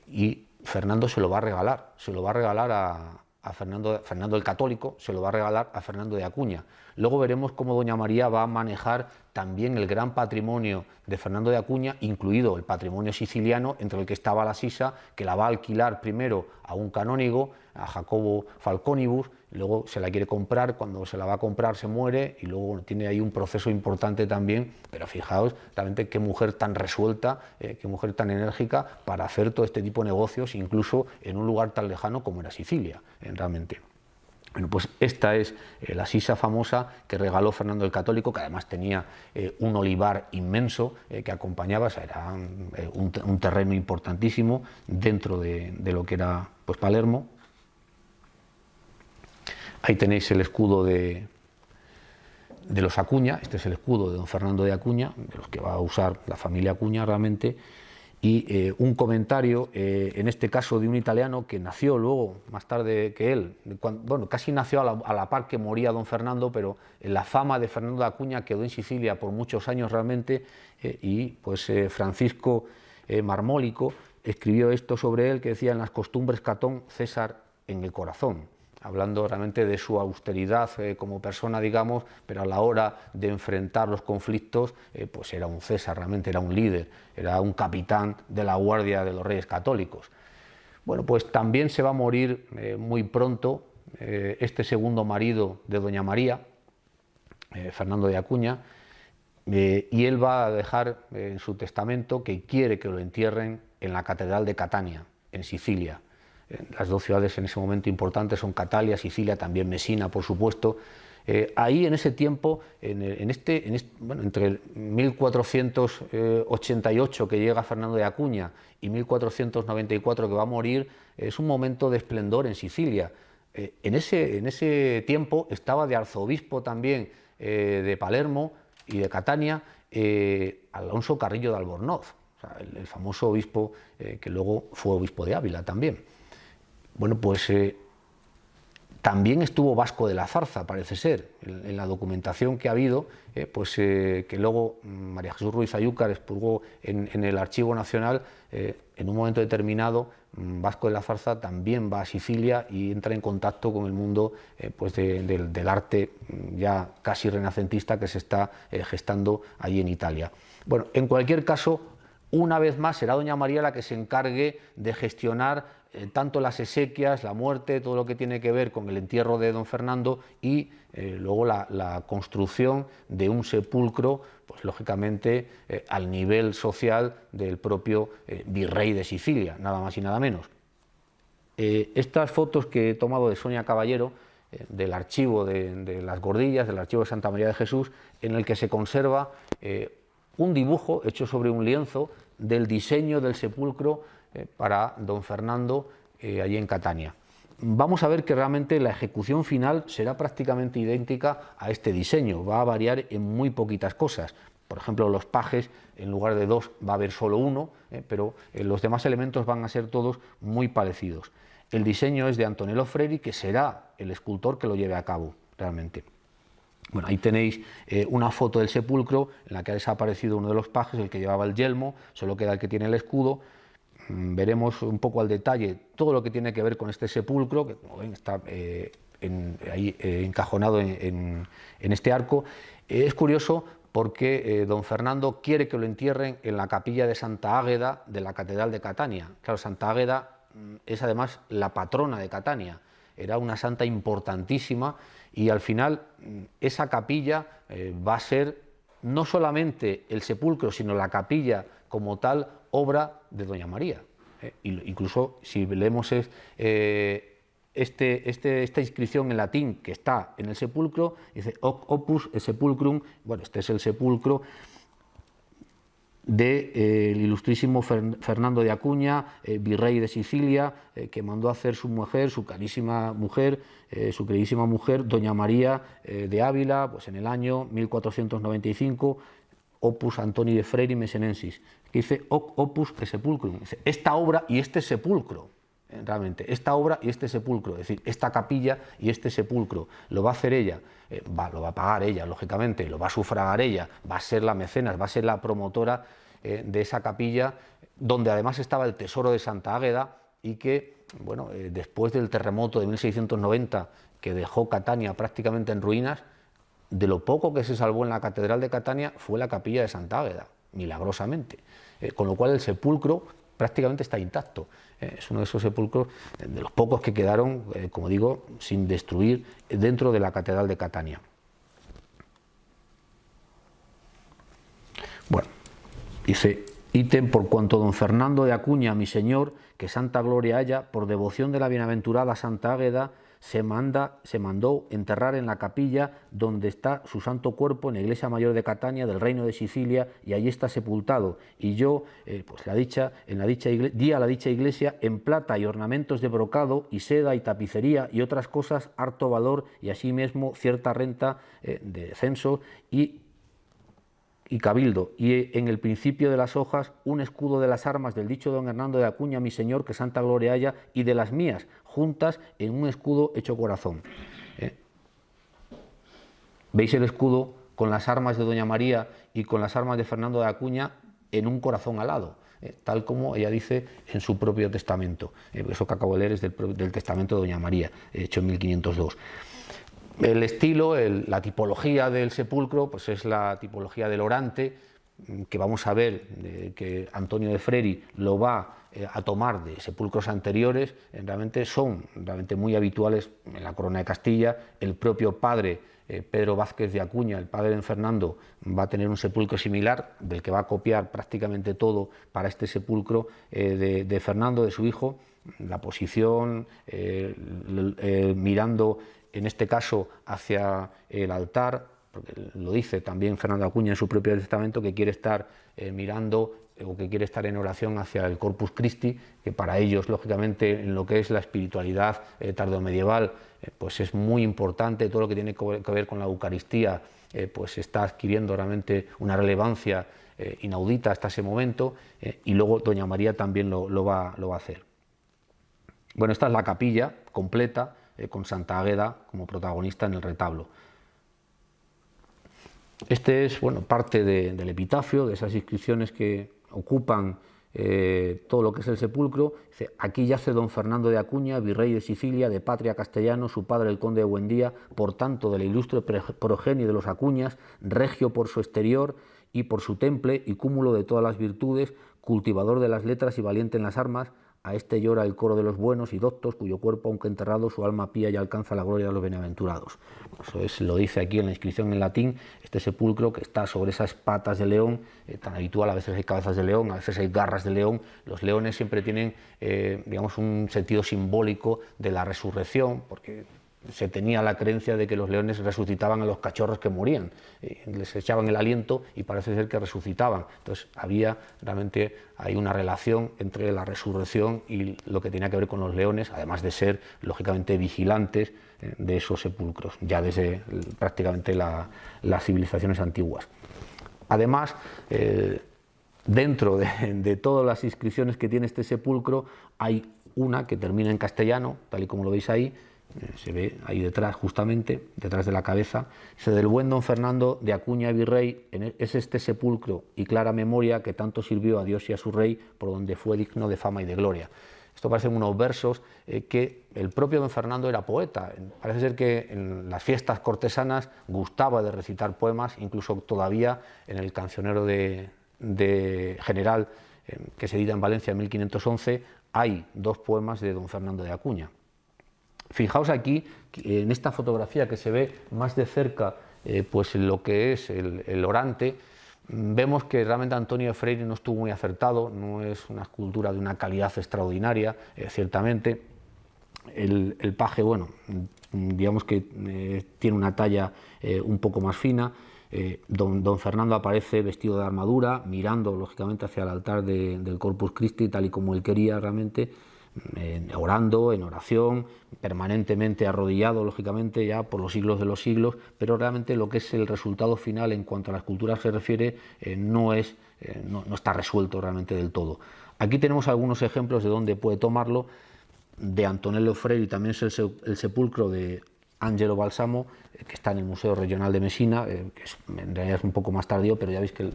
y Fernando se lo va a regalar a Fernando el Católico, se lo va a regalar a Fernando de Acuña. Luego veremos cómo doña María va a manejar también el gran patrimonio de Fernando de Acuña, incluido el patrimonio siciliano, entre el que estaba la Sisa, que la va a alquilar primero a un canónigo, a Jacobo Falconibus, luego se la quiere comprar, cuando se la va a comprar se muere y luego tiene ahí un proceso importante también, pero fijaos realmente qué mujer tan resuelta, qué mujer tan enérgica para hacer todo este tipo de negocios, incluso en un lugar tan lejano como era Sicilia, realmente. Bueno, pues esta es la Sisa famosa que regaló Fernando el Católico, que además tenía un olivar inmenso que acompañaba, o sea, era un terreno importantísimo dentro de lo que era pues Palermo. Ahí tenéis el escudo de los Acuña, este es el escudo de don Fernando de Acuña, de los que va a usar la familia Acuña realmente, y un comentario, en este caso de un italiano que nació luego, más tarde que él, bueno, casi nació a la par que moría don Fernando, pero la fama de Fernando de Acuña quedó en Sicilia por muchos años realmente, y pues Francisco Marmólico escribió esto sobre él, que decía: en las costumbres Catón, César en el corazón, hablando realmente de su austeridad como persona, digamos, pero a la hora de enfrentar los conflictos, pues era un César, realmente era un líder, era un capitán de la guardia de los reyes católicos. Bueno, pues también se va a morir muy pronto este segundo marido de doña María, Fernando de Acuña, y él va a dejar en su testamento que quiere que lo entierren en la Catedral de Catania, en Sicilia. Las dos ciudades en ese momento importantes son Catalia, Sicilia, también Mesina, por supuesto. Ahí en ese tiempo, bueno, entre 1488 que llega Fernando de Acuña y 1494 que va a morir, es un momento de esplendor en Sicilia. En ese tiempo estaba de arzobispo también de Palermo y de Catania Alonso Carrillo de Albornoz, o sea, el famoso obispo que luego fue obispo de Ávila también. Bueno, pues también estuvo Vasco de la Zarza, parece ser, en la documentación que ha habido, que luego María Jesús Ruiz Ayúcar expurgó en el Archivo Nacional. En un momento determinado, Vasco de la Zarza también va a Sicilia y entra en contacto con el mundo del arte ya casi renacentista que se está gestando allí en Italia. Bueno, en cualquier caso, una vez más será doña María la que se encargue de gestionar tanto las exequias, la muerte, todo lo que tiene que ver con el entierro de don Fernando y luego la construcción de un sepulcro, pues lógicamente al nivel social del propio virrey de Sicilia, nada más y nada menos. Estas fotos que he tomado de Sonia Caballero, del archivo de las Gordillas, del archivo de Santa María de Jesús, en el que se conserva un dibujo hecho sobre un lienzo del diseño del sepulcro para don Fernando allí en Catania. Vamos a ver que realmente la ejecución final será prácticamente idéntica a este diseño, va a variar en muy poquitas cosas. Por ejemplo, los pajes, en lugar de 2 va a haber solo 1, pero los demás elementos van a ser todos muy parecidos. El diseño es de Antonello Freri, que será el escultor que lo lleve a cabo realmente. Bueno, ahí tenéis una foto del sepulcro en la que ha desaparecido uno de los pajes, el que llevaba el yelmo, solo queda el que tiene el escudo. Veremos un poco al detalle todo lo que tiene que ver con este sepulcro, que como ven está ahí encajonado en este arco. Es curioso porque don Fernando quiere que lo entierren en la capilla de Santa Águeda de la Catedral de Catania. Claro, Santa Águeda es además la patrona de Catania, era una santa importantísima, y al final esa capilla va a ser no solamente el sepulcro, sino la capilla como tal, obra de doña María. Incluso si leemos esta inscripción en latín que está en el sepulcro, dice opus sepulcrum, bueno, este es el sepulcro del ilustrísimo Fernando de Acuña, virrey de Sicilia, que mandó a hacer su mujer, su queridísima mujer, doña María de Ávila, pues en el año 1495, opus Antoni de Freri Mesenensis, que dice opus sepulcrum, dice, esta obra y este sepulcro. Realmente, esta obra y este sepulcro, es decir, esta capilla y este sepulcro, lo va a hacer ella, lo va a pagar ella, lógicamente, lo va a sufragar ella, va a ser la mecenas, va a ser la promotora de esa capilla, donde además estaba el tesoro de Santa Águeda, y que, bueno, después del terremoto de 1690, que dejó Catania prácticamente en ruinas, de lo poco que se salvó en la Catedral de Catania fue la capilla de Santa Águeda, milagrosamente, con lo cual el sepulcro prácticamente está intacto. Es uno de esos sepulcros, de los pocos que quedaron, como digo, sin destruir dentro de la Catedral de Catania. Bueno, dice, ítem por cuanto don Fernando de Acuña, mi señor, que santa gloria haya, por devoción de la bienaventurada Santa Águeda, se mandó enterrar en la capilla donde está su santo cuerpo, en la iglesia mayor de Catania del reino de Sicilia, y allí está sepultado. Y yo, pues di a la dicha iglesia en plata y ornamentos de brocado y seda y tapicería y otras cosas harto valor, y asimismo cierta renta de censo y cabildo, y en el principio de las hojas un escudo de las armas del dicho don Hernando de Acuña, mi señor, que santa gloria haya, y de las mías, juntas en un escudo hecho corazón. ¿Veis el escudo con las armas de doña María y con las armas de Fernando de Acuña en un corazón alado? Tal como ella dice en su propio testamento. Eso que acabo de leer es del testamento de doña María, hecho en 1502. El estilo, la tipología del sepulcro, pues es la tipología del orante, que vamos a ver que Antonio de Freri lo va a tomar de sepulcros anteriores. Realmente son muy habituales en la corona de Castilla. El propio padre Pedro Vázquez de Acuña, el padre de Fernando, va a tener un sepulcro similar, del que va a copiar prácticamente todo para este sepulcro de Fernando, de su hijo. La posición, mirando en este caso hacia el altar, porque lo dice también Fernando Acuña en su propio testamento, que quiere estar mirando o que quiere estar en oración hacia el Corpus Christi, que para ellos, lógicamente, en lo que es la espiritualidad tardomedieval, pues es muy importante. Todo lo que tiene que ver con la Eucaristía, pues está adquiriendo realmente una relevancia inaudita hasta ese momento, y luego doña María también lo va a hacer. Bueno, esta es la capilla completa, con Santa Águeda como protagonista en el retablo. Este es, bueno, parte del epitafio, de esas inscripciones que ocupan todo lo que es el sepulcro. Dice, aquí yace don Fernando de Acuña, virrey de Sicilia, de patria castellano, su padre el conde de Buendía, por tanto del ilustre progenie de los Acuñas, regio por su exterior y por su temple y cúmulo de todas las virtudes, cultivador de las letras y valiente en las armas. A este llora el coro de los buenos y doctos, cuyo cuerpo, aunque enterrado, su alma pía y alcanza la gloria de los bienaventurados. Eso lo dice aquí en la inscripción en latín, este sepulcro que está sobre esas patas de león, tan habitual. A veces hay cabezas de león, a veces hay garras de león. Los leones siempre tienen, digamos, un sentido simbólico de la resurrección, porque se tenía la creencia de que los leones resucitaban a los cachorros que morían, les echaban el aliento y parece ser que resucitaban. Entonces había realmente hay una relación entre la resurrección y lo que tenía que ver con los leones, además de ser lógicamente vigilantes de esos sepulcros, ya desde prácticamente las civilizaciones antiguas. Además, dentro de todas las inscripciones que tiene este sepulcro, hay una que termina en castellano, tal y como lo veis ahí, se ve ahí detrás, justamente, detrás de la cabeza, dice: del buen don Fernando de Acuña Virrey, es este sepulcro y clara memoria que tanto sirvió a Dios y a su rey, por donde fue digno de fama y de gloria. Esto parecen unos versos que el propio don Fernando era poeta. Parece ser que en las fiestas cortesanas gustaba de recitar poemas, incluso todavía en el cancionero de general que se edita en Valencia en 1511, hay 2 poemas de don Fernando de Acuña. Fijaos aquí, en esta fotografía que se ve más de cerca, pues lo que es el orante, vemos que realmente Antonio de Freire no estuvo muy acertado, no es una escultura de una calidad extraordinaria, ciertamente. El paje, bueno, digamos que tiene una talla un poco más fina. Don Fernando aparece vestido de armadura, mirando lógicamente hacia el altar del Corpus Christi, tal y como él quería realmente, orando, en oración, permanentemente arrodillado, lógicamente, ya por los siglos de los siglos, pero realmente lo que es el resultado final en cuanto a la escultura se refiere no está resuelto realmente del todo. Aquí tenemos algunos ejemplos de dónde puede tomarlo, de Antonello Freire, y también es el sepulcro de Angelo Balsamo, que está en el Museo Regional de Messina, que en realidad es un poco más tardío, pero ya veis que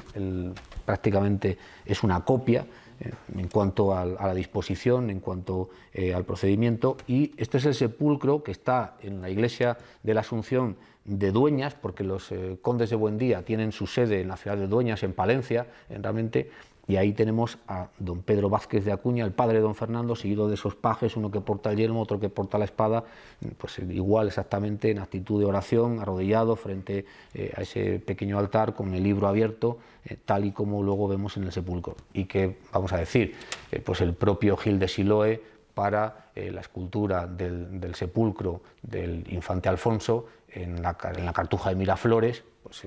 prácticamente es una copia en cuanto a la disposición, en cuanto al procedimiento. Y este es el sepulcro que está en la iglesia de la Asunción de Dueñas, porque los condes de Buendía tienen su sede en la ciudad de Dueñas, en Palencia, realmente. Y ahí tenemos a don Pedro Vázquez de Acuña, el padre de don Fernando, seguido de esos pajes, uno que porta el yelmo, otro que porta la espada, pues igual exactamente en actitud de oración, arrodillado frente a ese pequeño altar con el libro abierto, tal y como luego vemos en el sepulcro. Y que, vamos a decir, pues el propio Gil de Siloé, para la escultura del sepulcro del infante Alfonso en la Cartuja de Miraflores, pues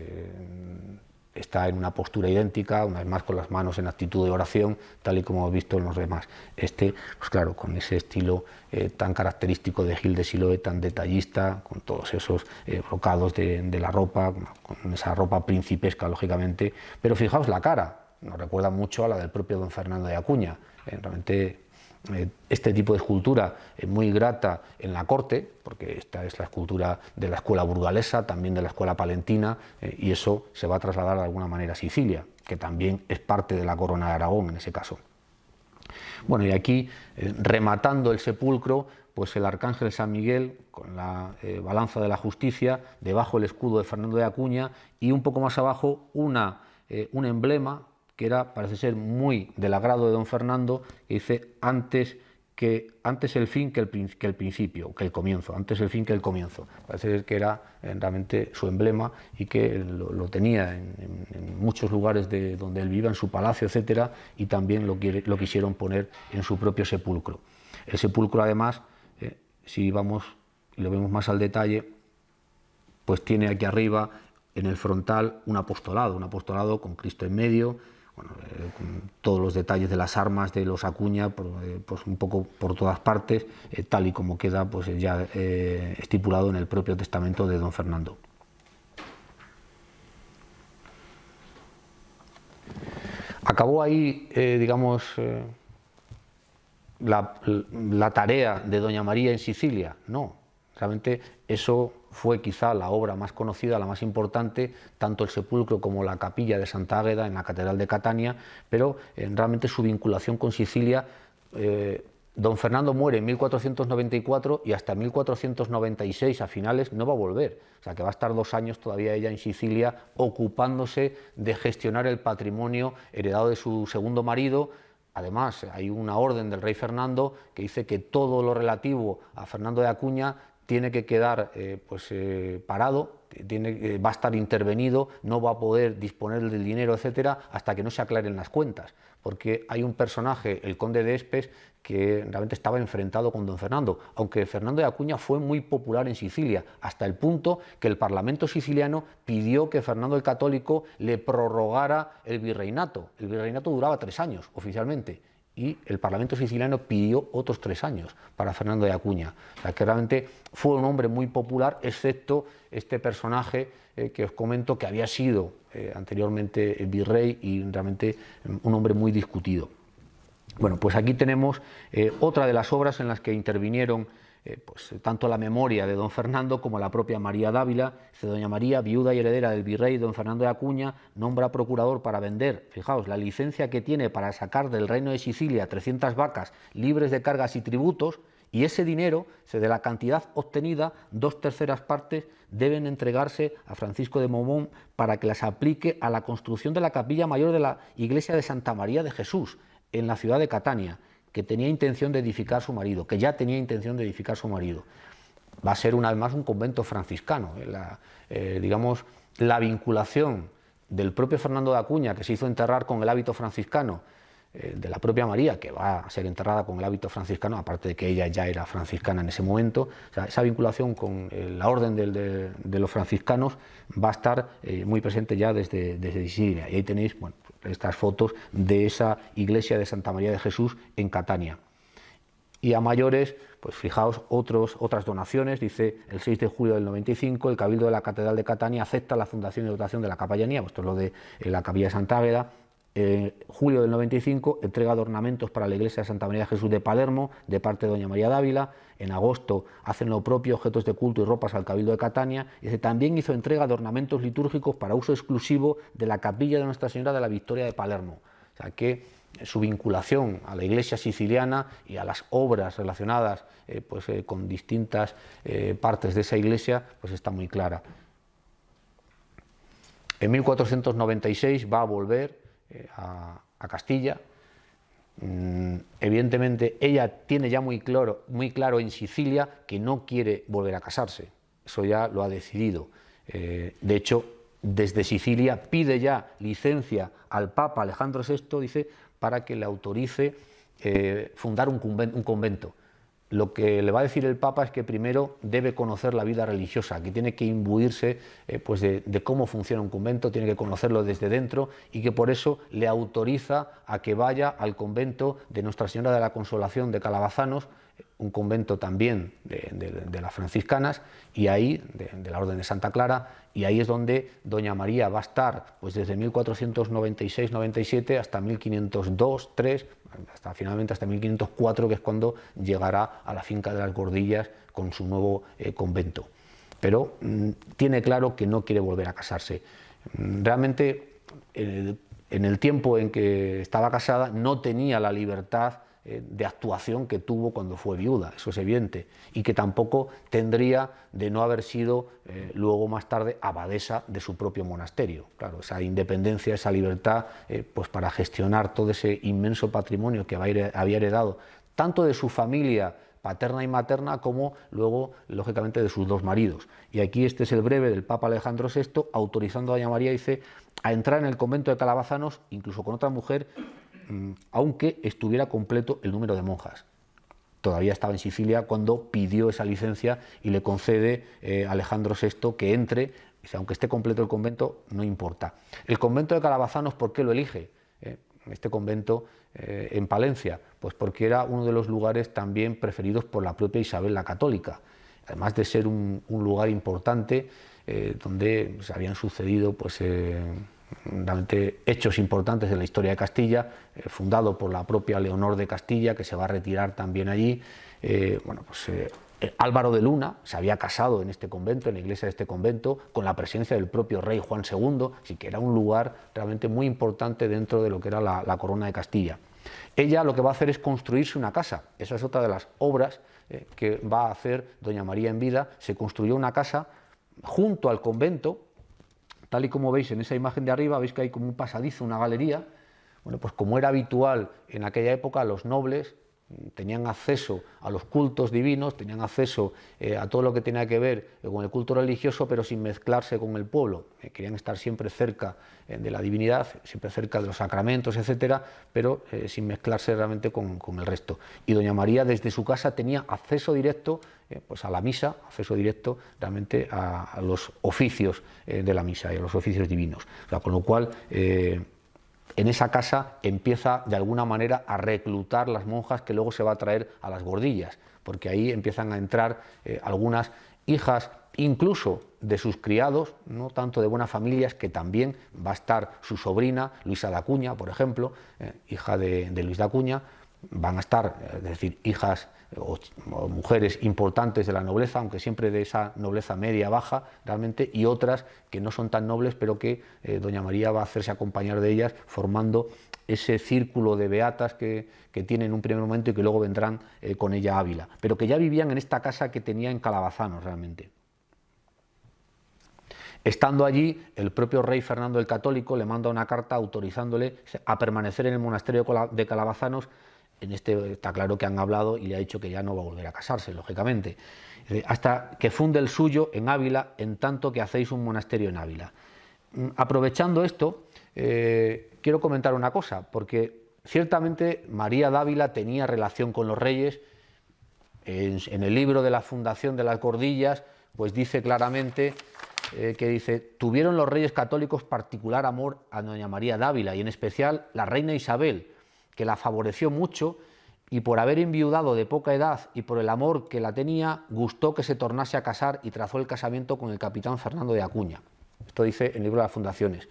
está en una postura idéntica, una vez más con las manos en actitud de oración, tal y como hemos visto en los demás. Pues claro, con ese estilo tan característico de Gil de Siloé, tan detallista, con todos esos brocados de la ropa, con esa ropa principesca, lógicamente. Pero fijaos la cara, nos recuerda mucho a la del propio don Fernando de Acuña. Realmente este tipo de escultura es muy grata en la corte, porque esta es la escultura de la escuela burgalesa, también de la escuela palentina, y eso se va a trasladar de alguna manera a Sicilia, que también es parte de la corona de Aragón en ese caso. Bueno, y aquí, rematando el sepulcro, pues el arcángel San Miguel con la balanza de la justicia, debajo el escudo de Fernando de Acuña, y un poco más abajo un emblema que parece ser muy del agrado de don Fernando, que dice: antes el fin que el principio, que el comienzo, antes el fin que el comienzo. Parece ser que era realmente su emblema y que lo tenía en muchos lugares donde él vivía, en su palacio, etcétera, y también lo quisieron poner en su propio sepulcro. El sepulcro, además, si vamos y lo vemos más al detalle, pues tiene aquí arriba, en el frontal, un apostolado con Cristo en medio, bueno, con todos los detalles de las armas de los Acuña, pues un poco por todas partes, tal y como queda pues ya estipulado en el propio testamento de don Fernando. Acabó ahí, digamos, la tarea de doña María en Sicilia. No, realmente eso fue quizá la obra más conocida, la más importante, tanto el sepulcro como la capilla de Santa Águeda en la Catedral de Catania, pero realmente su vinculación con Sicilia, don Fernando muere en 1494 y hasta 1496 a finales no va a volver, o sea que va a estar 2 años todavía ella en Sicilia ocupándose de gestionar el patrimonio heredado de su segundo marido. Además, hay una orden del rey Fernando que dice que todo lo relativo a Fernando de Acuña tiene que quedar parado, va a estar intervenido, no va a poder disponer del dinero, etcétera, hasta que no se aclaren las cuentas, porque hay un personaje, el conde de Espes, que realmente estaba enfrentado con don Fernando, aunque Fernando de Acuña fue muy popular en Sicilia, hasta el punto que el Parlamento siciliano pidió que Fernando el Católico le prorrogara el virreinato. El virreinato duraba 3 años oficialmente, y el Parlamento siciliano pidió otros 3 años para Fernando de Acuña. O sea, que realmente fue un hombre muy popular, excepto este personaje que os comento, que había sido anteriormente virrey y realmente un hombre muy discutido. Bueno, pues aquí tenemos otra de las obras en las que intervinieron tanto la memoria de don Fernando como la propia María Dávila. Doña María, viuda y heredera del virrey don Fernando de Acuña, nombra procurador para vender, fijaos, la licencia que tiene para sacar del reino de Sicilia 300 vacas libres de cargas y tributos, y ese dinero, de la cantidad obtenida, 2/3 partes deben entregarse a Francisco de Momón para que las aplique a la construcción de la capilla mayor de la iglesia de Santa María de Jesús, en la ciudad de Catania, que tenía intención de edificar su marido, que ya tenía intención de edificar su marido. Va a ser una vez más un convento franciscano. Digamos, la vinculación del propio Fernando de Acuña, que se hizo enterrar con el hábito franciscano, de la propia María, que va a ser enterrada con el hábito franciscano, aparte de que ella ya era franciscana en ese momento. O sea, esa vinculación con la orden de los franciscanos va a estar muy presente ya desde Sicilia. Y ahí tenéis, bueno, estas fotos de esa iglesia de Santa María de Jesús en Catania. Y a mayores, pues fijaos, otras donaciones. Dice, el 6 de julio del 95, el Cabildo de la Catedral de Catania acepta la fundación y dotación de la capellanía, esto es lo de la capilla de Santa Águeda. Julio del 95, entrega de ornamentos para la iglesia de Santa María de Jesús de Palermo, de parte de doña María Dávila. En agosto hacen lo propio, objetos de culto y ropas al Cabildo de Catania. Y también hizo entrega de ornamentos litúrgicos para uso exclusivo de la capilla de Nuestra Señora de la Victoria de Palermo. O sea que su vinculación a la iglesia siciliana y a las obras relacionadas con distintas partes de esa iglesia pues está muy clara. En 1496 va a volver a Castilla. Evidentemente ella tiene ya muy claro en Sicilia que no quiere volver a casarse, eso ya lo ha decidido. De hecho, desde Sicilia pide ya licencia al Papa Alejandro VI, dice, para que le autorice fundar un convento. Lo que le va a decir el Papa es que primero debe conocer la vida religiosa, que tiene que imbuirse de cómo funciona un convento, tiene que conocerlo desde dentro, y que por eso le autoriza a que vaya al convento de Nuestra Señora de la Consolación de Calabazanos, un convento también de las franciscanas, y ahí, de la Orden de Santa Clara, y ahí es donde doña María va a estar pues desde 1496-97 hasta 1502-3, finalmente hasta 1504, que es cuando llegará a la finca de las Gordillas con su nuevo convento. Pero tiene claro que no quiere volver a casarse. Realmente, en el tiempo en que estaba casada, no tenía la libertad de actuación que tuvo cuando fue viuda, eso es evidente, y que tampoco tendría de no haber sido luego más tarde abadesa de su propio monasterio. Claro, esa independencia, esa libertad pues para gestionar todo ese inmenso patrimonio que había heredado tanto de su familia paterna y materna como luego, lógicamente, de sus 2 maridos. Y aquí este es el breve del Papa Alejandro VI autorizando a doña María, dice, a entrar en el convento de Calabazanos, incluso con otra mujer, aunque estuviera completo el número de monjas. Todavía estaba en Sicilia cuando pidió esa licencia y le concede Alejandro VI que entre, dice, aunque esté completo el convento, no importa. El convento de Calabazanos, ¿por qué lo elige? Este convento en Palencia, pues porque era uno de los lugares también preferidos por la propia Isabel la Católica, además de ser un lugar importante donde se habían sucedido realmente hechos importantes de la historia de Castilla, fundado por la propia Leonor de Castilla, que se va a retirar también allí. Álvaro de Luna se había casado en este convento, en la iglesia de este convento, con la presencia del propio rey Juan II, así que era un lugar realmente muy importante dentro de lo que era la corona de Castilla. Ella lo que va a hacer es construirse una casa. Esa es otra de las obras que va a hacer doña María en vida. Se construyó una casa junto al convento, tal y como veis en esa imagen de arriba, veis que hay como un pasadizo, una galería. Bueno, pues como era habitual en aquella época, los nobles tenían acceso a los cultos divinos, tenían acceso a todo lo que tenía que ver con el culto religioso, pero sin mezclarse con el pueblo. Querían estar siempre cerca de la divinidad, siempre cerca de los sacramentos, etcétera, pero sin mezclarse realmente con el resto. Y doña María desde su casa tenía acceso directo pues a la misa, acceso directo realmente a los oficios de la misa y a los oficios divinos. O sea, con lo cual, en esa casa empieza de alguna manera a reclutar las monjas que luego se va a traer a las Gordillas, porque ahí empiezan a entrar algunas hijas incluso de sus criados, no tanto de buenas familias, que también va a estar su sobrina Luisa de Acuña, por ejemplo, hija de Luis de Acuña. Van a estar, es decir, hijas o mujeres importantes de la nobleza, aunque siempre de esa nobleza media-baja realmente, y otras que no son tan nobles, pero que doña María va a hacerse acompañar de ellas, formando ese círculo de beatas que tiene en un primer momento y que luego vendrán con ella a Ávila, pero que ya vivían en esta casa que tenía en Calabazanos realmente. Estando allí, el propio rey Fernando el Católico le manda una carta autorizándole a permanecer en el monasterio de Calabazanos. En este está claro que han hablado y le ha dicho que ya no va a volver a casarse, lógicamente, hasta que funde el suyo en Ávila, en tanto que hacéis un monasterio en Ávila. Aprovechando esto, quiero comentar una cosa, porque ciertamente María d'Ávila tenía relación con los reyes. En el libro de la fundación de las Gordillas, pues dice claramente que dice: tuvieron los reyes católicos particular amor a doña María d'Ávila, y en especial la reina Isabel, que la favoreció mucho, y por haber enviudado de poca edad y por el amor que la tenía, gustó que se tornase a casar y trazó el casamiento con el capitán Fernando de Acuña. Esto dice en el libro de las fundaciones.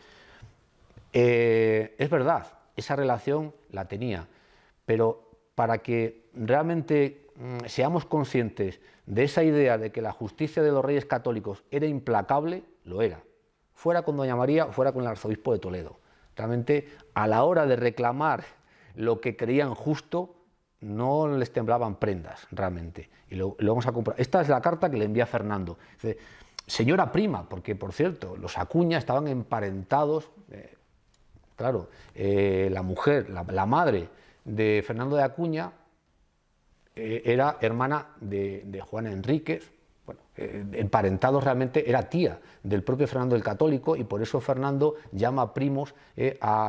Es verdad, esa relación la tenía, pero para que realmente seamos conscientes de esa idea de que la justicia de los reyes católicos era implacable, lo era. Fuera con doña María o fuera con el arzobispo de Toledo. Realmente, a la hora de reclamar lo que creían justo, no les temblaban prendas, realmente. Y lo vamos a comprobar. Esta es la carta que le envía Fernando. Dice: señora prima, porque por cierto, los Acuña estaban emparentados, claro, la mujer, la madre de Fernando de Acuña era hermana de Juana Enríquez. Bueno, emparentados realmente, era tía del propio Fernando el Católico, y por eso Fernando llama primos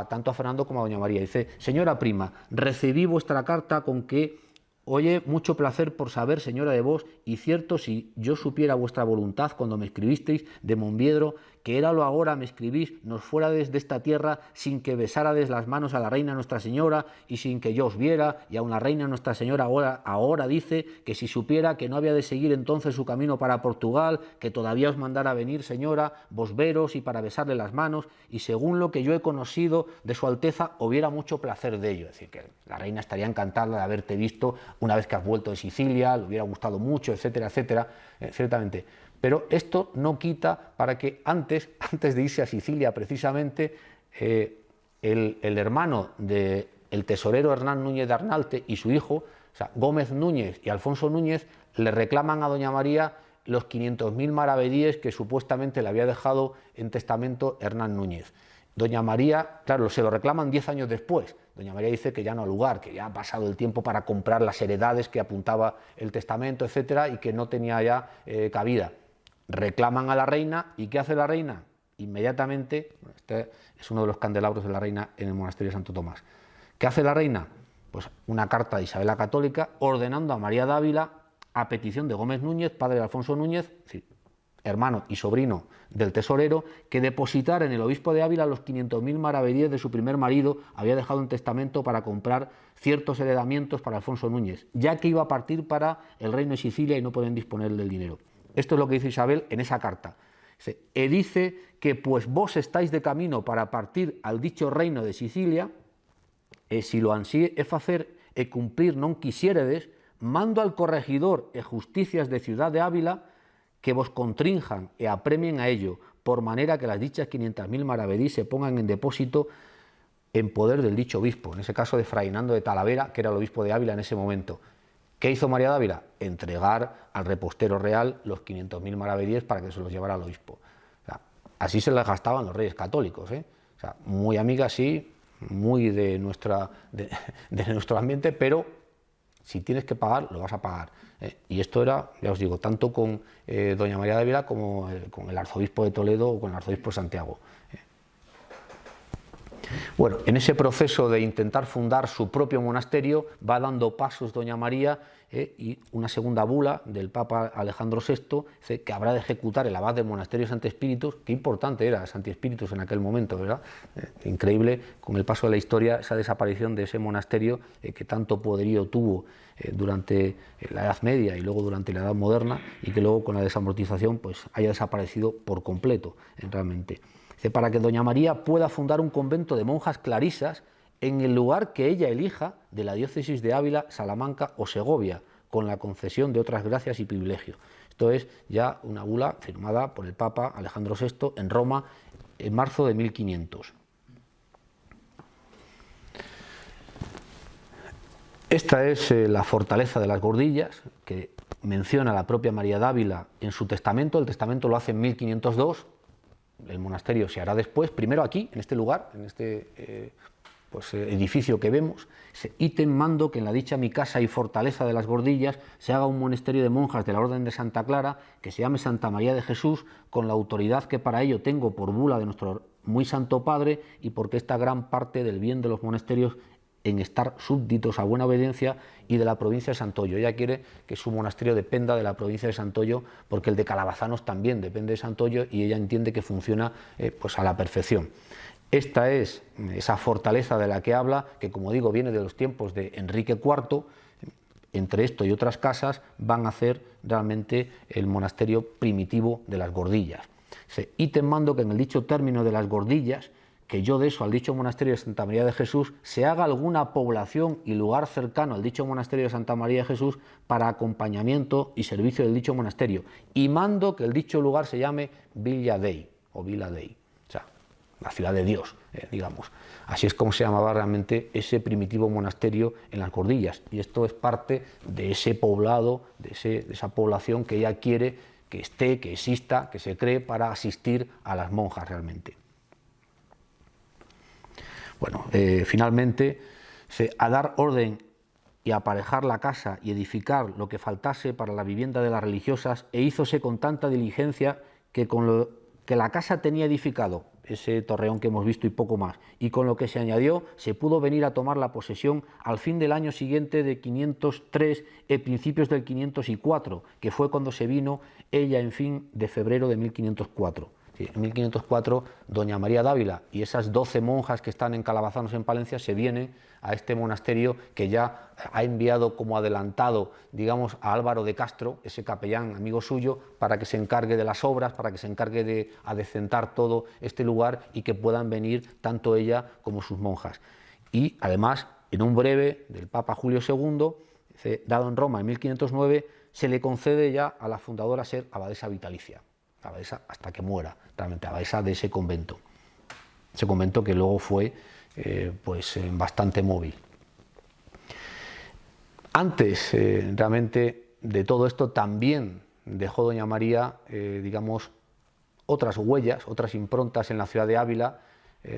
tanto a Fernando como a doña María. Dice: señora prima, recibí vuestra carta con que, oye, mucho placer por saber, señora de vos, y cierto, si yo supiera vuestra voluntad cuando me escribisteis de Monviedro, que era lo ahora me escribís, nos fuérades de esta tierra sin que besárades las manos a la reina Nuestra Señora y sin que yo os viera, y aun la reina Nuestra Señora ahora dice que si supiera que no había de seguir entonces su camino para Portugal, que todavía os mandara venir, señora, vos veros y para besarle las manos, y según lo que yo he conocido de su Alteza, hubiera mucho placer de ello. Es decir, que la reina estaría encantada de haberte visto una vez que has vuelto de Sicilia, le hubiera gustado mucho, etcétera, etcétera, ciertamente. Pero esto no quita para que antes de irse a Sicilia, precisamente, el hermano del tesorero Hernán Núñez de Arnalte y su hijo, o sea, Gómez Núñez y Alfonso Núñez, le reclaman a doña María los 500.000 maravedíes que supuestamente le había dejado en testamento Hernán Núñez. Doña María, claro, se lo reclaman 10 años después. Doña María dice que ya no ha lugar, que ya ha pasado el tiempo para comprar las heredades que apuntaba el testamento, etcétera, y que no tenía ya cabida. Reclaman a la reina, ¿y qué hace la reina? Inmediatamente, este es uno de los candelabros de la reina en el monasterio de Santo Tomás. ¿Qué hace la reina? Pues una carta de Isabel la Católica ordenando a María d'Ávila, a petición de Gómez Núñez, padre de Alfonso Núñez, es decir, hermano y sobrino del tesorero, que depositara en el obispo de Ávila los 500.000 maravedíes de su primer marido, había dejado un testamento para comprar ciertos heredamientos para Alfonso Núñez, ya que iba a partir para el reino de Sicilia y no pueden disponer del dinero. Esto es lo que dice Isabel en esa carta. Dice que pues vos estáis de camino para partir al dicho reino de Sicilia, si lo ansí é facer e cumplir non quisiéredes, mando al corregidor e justicias de ciudad de Ávila que vos contrinjan e apremien a ello, por manera que las dichas 500.000 maravedís se pongan en depósito en poder del dicho obispo, en ese caso de Fray Nando de Talavera, que era el obispo de Ávila en ese momento. ¿Qué hizo María d'Ávila? Entregar al repostero real los 500.000 maravedíes para que se los llevara al obispo. O sea, así se les gastaban los reyes católicos, ¿eh? O sea, muy amigas, sí, muy de nuestro ambiente, pero Si tienes que pagar, lo vas a pagar. Y esto era, ya os digo, tanto con doña María de Ávila como con el arzobispo de Toledo o con el arzobispo de Santiago. Bueno, en ese proceso de intentar fundar su propio monasterio va dando pasos doña María y una segunda bula del Papa Alejandro VI dice que habrá de ejecutar el abad del monasterio de Santi Spíritus. Qué importante era Santi Spíritus en aquel momento, ¿verdad? Increíble con el paso de la historia esa desaparición de ese monasterio que tanto poderío tuvo durante la Edad Media y luego durante la Edad Moderna, y que luego con la desamortización pues haya desaparecido por completo realmente. Para que doña María pueda fundar un convento de monjas clarisas en el lugar que ella elija de la diócesis de Ávila, Salamanca o Segovia, con la concesión de otras gracias y privilegios. Esto es ya una bula firmada por el Papa Alejandro VI en Roma en marzo de 1500. Esta es la fortaleza de las Gordillas, que menciona la propia María de Ávila en su testamento. El testamento lo hace en 1502. El monasterio se hará después, primero aquí, en este lugar, en este edificio que vemos. Ítem mando que en la dicha mi casa y fortaleza de las Gordillas se haga un monasterio de monjas de la Orden de Santa Clara, que se llame Santa María de Jesús, con la autoridad que para ello tengo por bula de nuestro muy santo Padre, y porque esta gran parte del bien de los monasterios en estar súbditos a buena obediencia y de la provincia de Santoyo. Ella quiere que su monasterio dependa de la provincia de Santoyo, porque el de Calabazanos también depende de Santoyo, y ella entiende que funciona pues a la perfección. Esta es esa fortaleza de la que habla, que como digo viene de los tiempos de Enrique IV. Entre esto y otras casas van a hacer realmente el monasterio primitivo de las Gordillas. Ítem mando que en el dicho término de las Gordillas, que yo de eso al dicho monasterio de Santa María de Jesús se haga alguna población y lugar cercano al dicho monasterio de Santa María de Jesús para acompañamiento y servicio del dicho monasterio, y mando que el dicho lugar se llame Villa Dei o Vila Dei, o sea, la ciudad de Dios, digamos. Así es como se llamaba realmente ese primitivo monasterio en las Gordillas, y esto es parte de ese poblado, de esa población que ella quiere que esté, que exista, que se cree para asistir a las monjas realmente. Bueno, finalmente, a dar orden y aparejar la casa y edificar lo que faltase para la vivienda de las religiosas, e hízose con tanta diligencia que con lo que la casa tenía edificado, ese torreón que hemos visto y poco más, y con lo que se añadió, se pudo venir a tomar la posesión al fin del año siguiente de 503 y principios del 504, que fue cuando se vino ella en fin de febrero de 1504. En 1504, doña María de Ávila y esas 12 monjas que están en Calabazanos en Palencia se vienen a este monasterio que ya ha enviado como adelantado, digamos, a Álvaro de Castro, ese capellán amigo suyo, para que se encargue de las obras, para que se encargue de adecentar todo este lugar y que puedan venir tanto ella como sus monjas. Y además, en un breve del Papa Julio II, dado en Roma en 1509, se le concede ya a la fundadora ser abadesa vitalicia. Abadesa hasta que muera, realmente abadesa de ese convento que luego fue bastante móvil. Antes realmente de todo esto también dejó doña María digamos otras huellas, otras improntas en la ciudad de Ávila,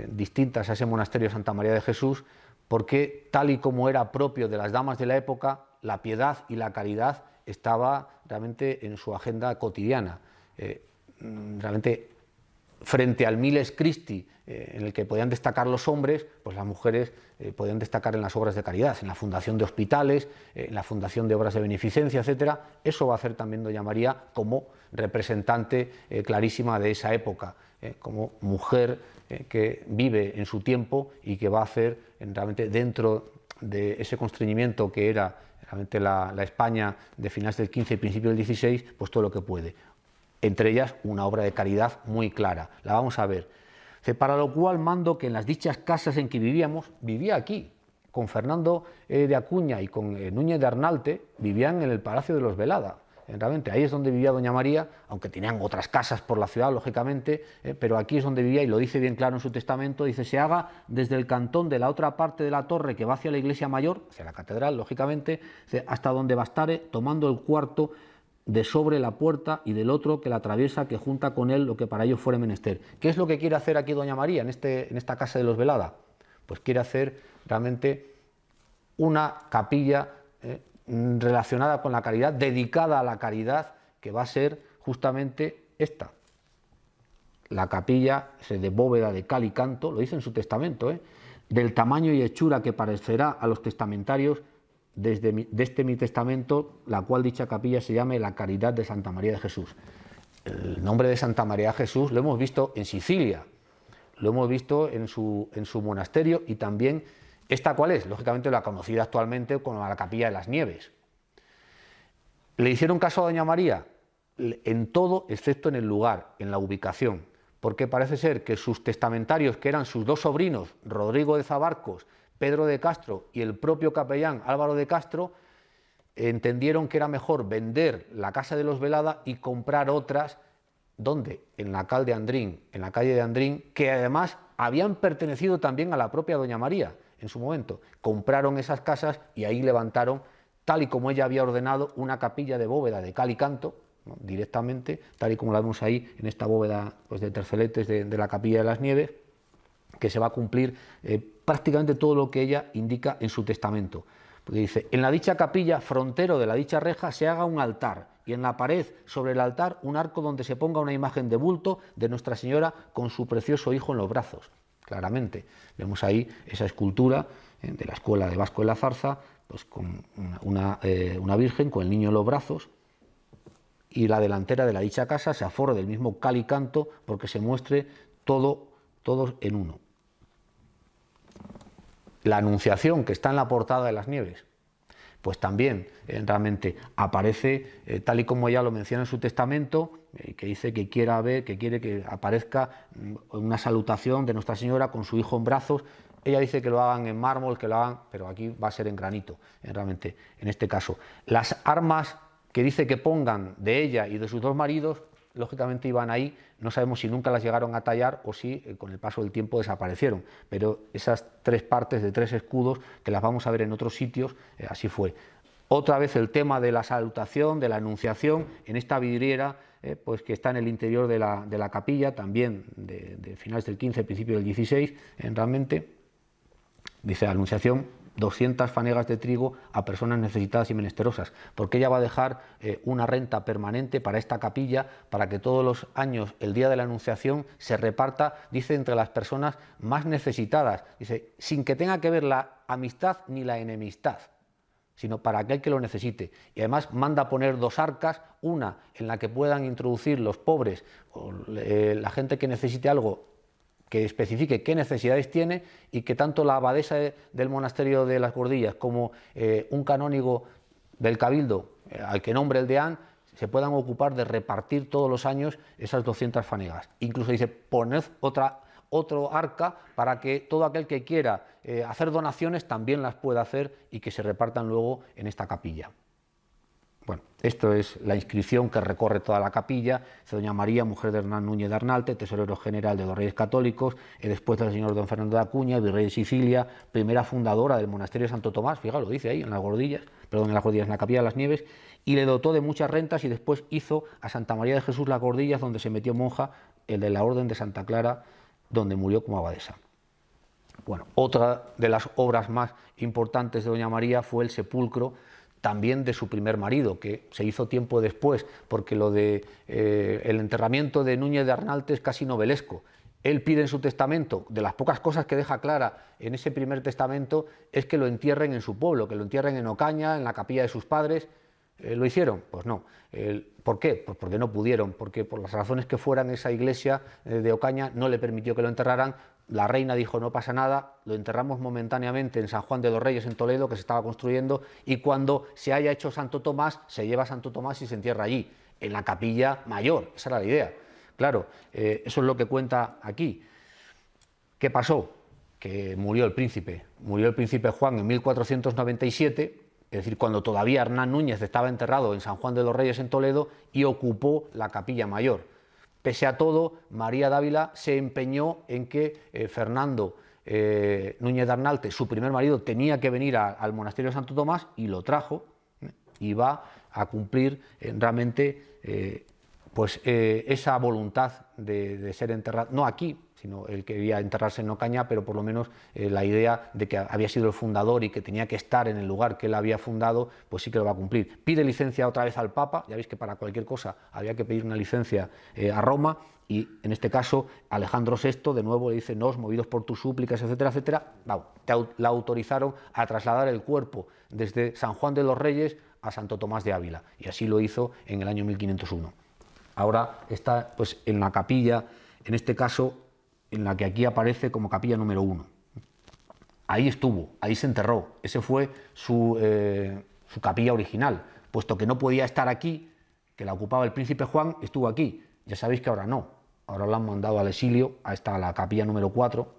distintas a ese monasterio de Santa María de Jesús, porque tal y como era propio de las damas de la época, la piedad y la caridad estaba realmente en su agenda cotidiana. Realmente frente al Miles Christi en el que podían destacar los hombres, pues las mujeres podían destacar en las obras de caridad, en la fundación de hospitales, en la fundación de obras de beneficencia, etcétera. Eso va a hacer también doña María como representante clarísima de esa época, como mujer que vive en su tiempo y que va a hacer realmente dentro de ese constreñimiento que era realmente la España de finales del XV y principios del XVI, pues todo lo que puede. Entre ellas una obra de caridad muy clara, la vamos a ver. Para lo cual mando que en las dichas casas en que vivíamos, vivía aquí, con Fernando de Acuña y con Núñez de Arnalte, vivían en el Palacio de los Velada. Realmente ahí es donde vivía doña María, aunque tenían otras casas por la ciudad, lógicamente, pero aquí es donde vivía, y lo dice bien claro en su testamento, dice: se haga desde el cantón de la otra parte de la torre que va hacia la iglesia mayor, hacia la catedral, lógicamente, hasta donde bastare, tomando el cuarto de sobre la puerta y del otro que la atraviesa, que junta con él lo que para ello fuere menester. ¿Qué es lo que quiere hacer aquí doña María en esta casa de los Velada? Pues quiere hacer realmente una capilla relacionada con la caridad, dedicada a la caridad, que va a ser justamente esta. La capilla de bóveda de cal y canto, lo dice en su testamento, del tamaño y hechura que parecerá a los testamentarios de este mi testamento, la cual dicha capilla se llame la Caridad de Santa María de Jesús. El nombre de Santa María de Jesús lo hemos visto en Sicilia, lo hemos visto en su monasterio, y también esta cuál es, lógicamente la conocida actualmente como la Capilla de las Nieves. ¿Le hicieron caso a doña María? En todo excepto en el lugar, en la ubicación, porque parece ser que sus testamentarios, que eran sus dos sobrinos, Rodrigo de Zabarcos, Pedro de Castro y el propio capellán Álvaro de Castro, entendieron que era mejor vender la casa de los Velada y comprar otras, ¿dónde? En la calle de Andrín, que además habían pertenecido también a la propia doña María en su momento. Compraron esas casas y ahí levantaron, tal y como ella había ordenado, una capilla de bóveda de cal y canto, ¿no? Directamente, tal y como la vemos ahí en esta bóveda, pues, de terceletes de la Capilla de las Nieves, que se va a cumplir prácticamente todo lo que ella indica en su testamento. Porque dice: en la dicha capilla, frontero de la dicha reja, se haga un altar, y en la pared sobre el altar un arco donde se ponga una imagen de bulto de Nuestra Señora con su precioso hijo en los brazos. Claramente vemos ahí esa escultura de la escuela de Vasco de la Zarza, pues con una virgen con el niño en los brazos, y la delantera de la dicha casa se aforre del mismo cal y canto, porque se muestre todos en uno. La Anunciación, que está en la portada de las Nieves, pues también realmente aparece tal y como ya lo menciona en su testamento, que dice que quiere que aparezca una salutación de Nuestra Señora con su hijo en brazos. Ella dice que lo hagan en mármol, que lo hagan, pero aquí va a ser en granito, realmente, en este caso. Las armas que dice que pongan de ella y de sus dos maridos, lógicamente iban ahí, no sabemos si nunca las llegaron a tallar o si con el paso del tiempo desaparecieron, pero esas tres partes de tres escudos, que las vamos a ver en otros sitios, así fue. Otra vez el tema de la salutación, de la Anunciación, en esta vidriera, pues que está en el interior de la capilla, también de finales del 15, principio del 16, realmente, dice la Anunciación: 200 fanegas de trigo a personas necesitadas y menesterosas, porque ella va a dejar una renta permanente para esta capilla, para que todos los años, el día de la Anunciación, se reparta, dice, entre las personas más necesitadas, dice, sin que tenga que ver la amistad ni la enemistad, sino para aquel que lo necesite. Y además manda poner dos arcas, una en la que puedan introducir los pobres o la gente que necesite algo, que especifique qué necesidades tiene, y que tanto la abadesa del monasterio de las Gordillas como un canónigo del cabildo, al que nombre el deán, se puedan ocupar de repartir todos los años esas 200 fanegas. Incluso dice: poned otro arca para que todo aquel que quiera hacer donaciones también las pueda hacer y que se repartan luego en esta capilla. Bueno, esto es la inscripción que recorre toda la capilla. Doña María, mujer de Hernán Núñez de Arnalte, tesorero general de los Reyes Católicos, después del señor don Fernando de Acuña, virrey de Sicilia, primera fundadora del monasterio de Santo Tomás, fíjalo, lo dice ahí, en las Gordillas, en la Capilla de las Nieves, y le dotó de muchas rentas, y después hizo a Santa María de Jesús las Gordillas, donde se metió monja, el de la Orden de Santa Clara, donde murió como abadesa. Bueno, otra de las obras más importantes de doña María fue el sepulcro, también de su primer marido, que se hizo tiempo después, porque lo de el enterramiento de Núñez de Arnalte es casi novelesco. Él pide en su testamento, de las pocas cosas que deja clara en ese primer testamento, es que lo entierren en su pueblo, que lo entierren en Ocaña, en la capilla de sus padres. ¿Lo hicieron? Pues no. ¿Por qué? Pues porque no pudieron, porque por las razones que fueran, esa iglesia de Ocaña no le permitió que lo enterraran. La reina dijo: no pasa nada, lo enterramos momentáneamente en San Juan de los Reyes, en Toledo, que se estaba construyendo, y cuando se haya hecho Santo Tomás, se lleva a Santo Tomás y se entierra allí, en la capilla mayor. Esa era la idea. Claro, eso es lo que cuenta aquí. ¿Qué pasó? Que murió el príncipe Juan en 1497, es decir, cuando todavía Hernán Núñez estaba enterrado en San Juan de los Reyes, en Toledo, y ocupó la capilla mayor. Pese a todo, María Dávila se empeñó en que Fernando Núñez de Arnalte, su primer marido, tenía que venir al monasterio de Santo Tomás, y lo trajo, y va a cumplir realmente pues esa voluntad de ser enterrado, no aquí, sino él quería enterrarse en Ocaña, pero por lo menos la idea de que había sido el fundador y que tenía que estar en el lugar que él había fundado, pues sí que lo va a cumplir. Pide licencia otra vez al Papa, ya veis que para cualquier cosa había que pedir una licencia a Roma, y en este caso Alejandro VI de nuevo le dice: nos, movidos por tus súplicas, etcétera, etcétera, la autorizaron a trasladar el cuerpo desde San Juan de los Reyes a Santo Tomás de Ávila, y así lo hizo en el año 1501. Ahora está pues en la capilla, en este caso, en la que aquí aparece como capilla número 1. Ahí estuvo, ahí se enterró, ese fue su capilla original, puesto que no podía estar aquí, que la ocupaba el príncipe Juan, estuvo aquí. Ya sabéis que ahora no, ahora lo han mandado al exilio, a la capilla número 4,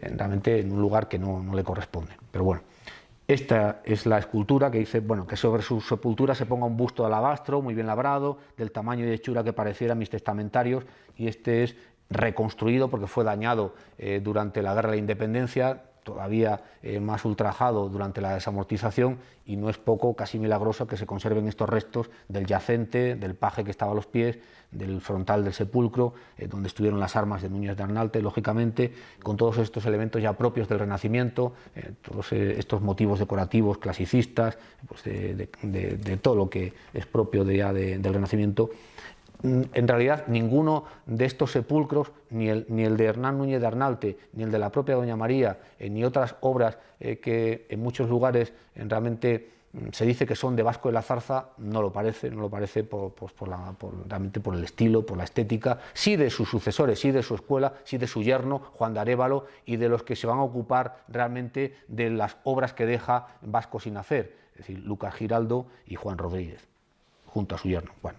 realmente en un lugar que no le corresponde. Pero bueno, esta es la escultura que dice, bueno, que sobre su sepultura se ponga un busto de alabastro muy bien labrado, del tamaño y hechura que pareciera a mis testamentarios, y este es reconstruido porque fue dañado durante la Guerra de la Independencia, todavía más ultrajado durante la desamortización, y no es poco, casi milagroso, que se conserven estos restos del yacente, del paje que estaba a los pies, del frontal del sepulcro, donde estuvieron las armas de Núñez de Arnalte, lógicamente, con todos estos elementos ya propios del Renacimiento, todos estos motivos decorativos clasicistas, pues de todo lo que es propio del Renacimiento. En realidad ninguno de estos sepulcros, ni el de Hernán Núñez de Arnalte, ni el de la propia Doña María, ni otras obras que en muchos lugares realmente se dice que son de Vasco de la Zarza, no lo parece realmente por el estilo, por la estética, sí de sus sucesores, sí de su escuela, sí de su yerno, Juan de Arévalo, y de los que se van a ocupar realmente de las obras que deja Vasco sin hacer, es decir, Lucas Giraldo y Juan Rodríguez, junto a su yerno. Bueno,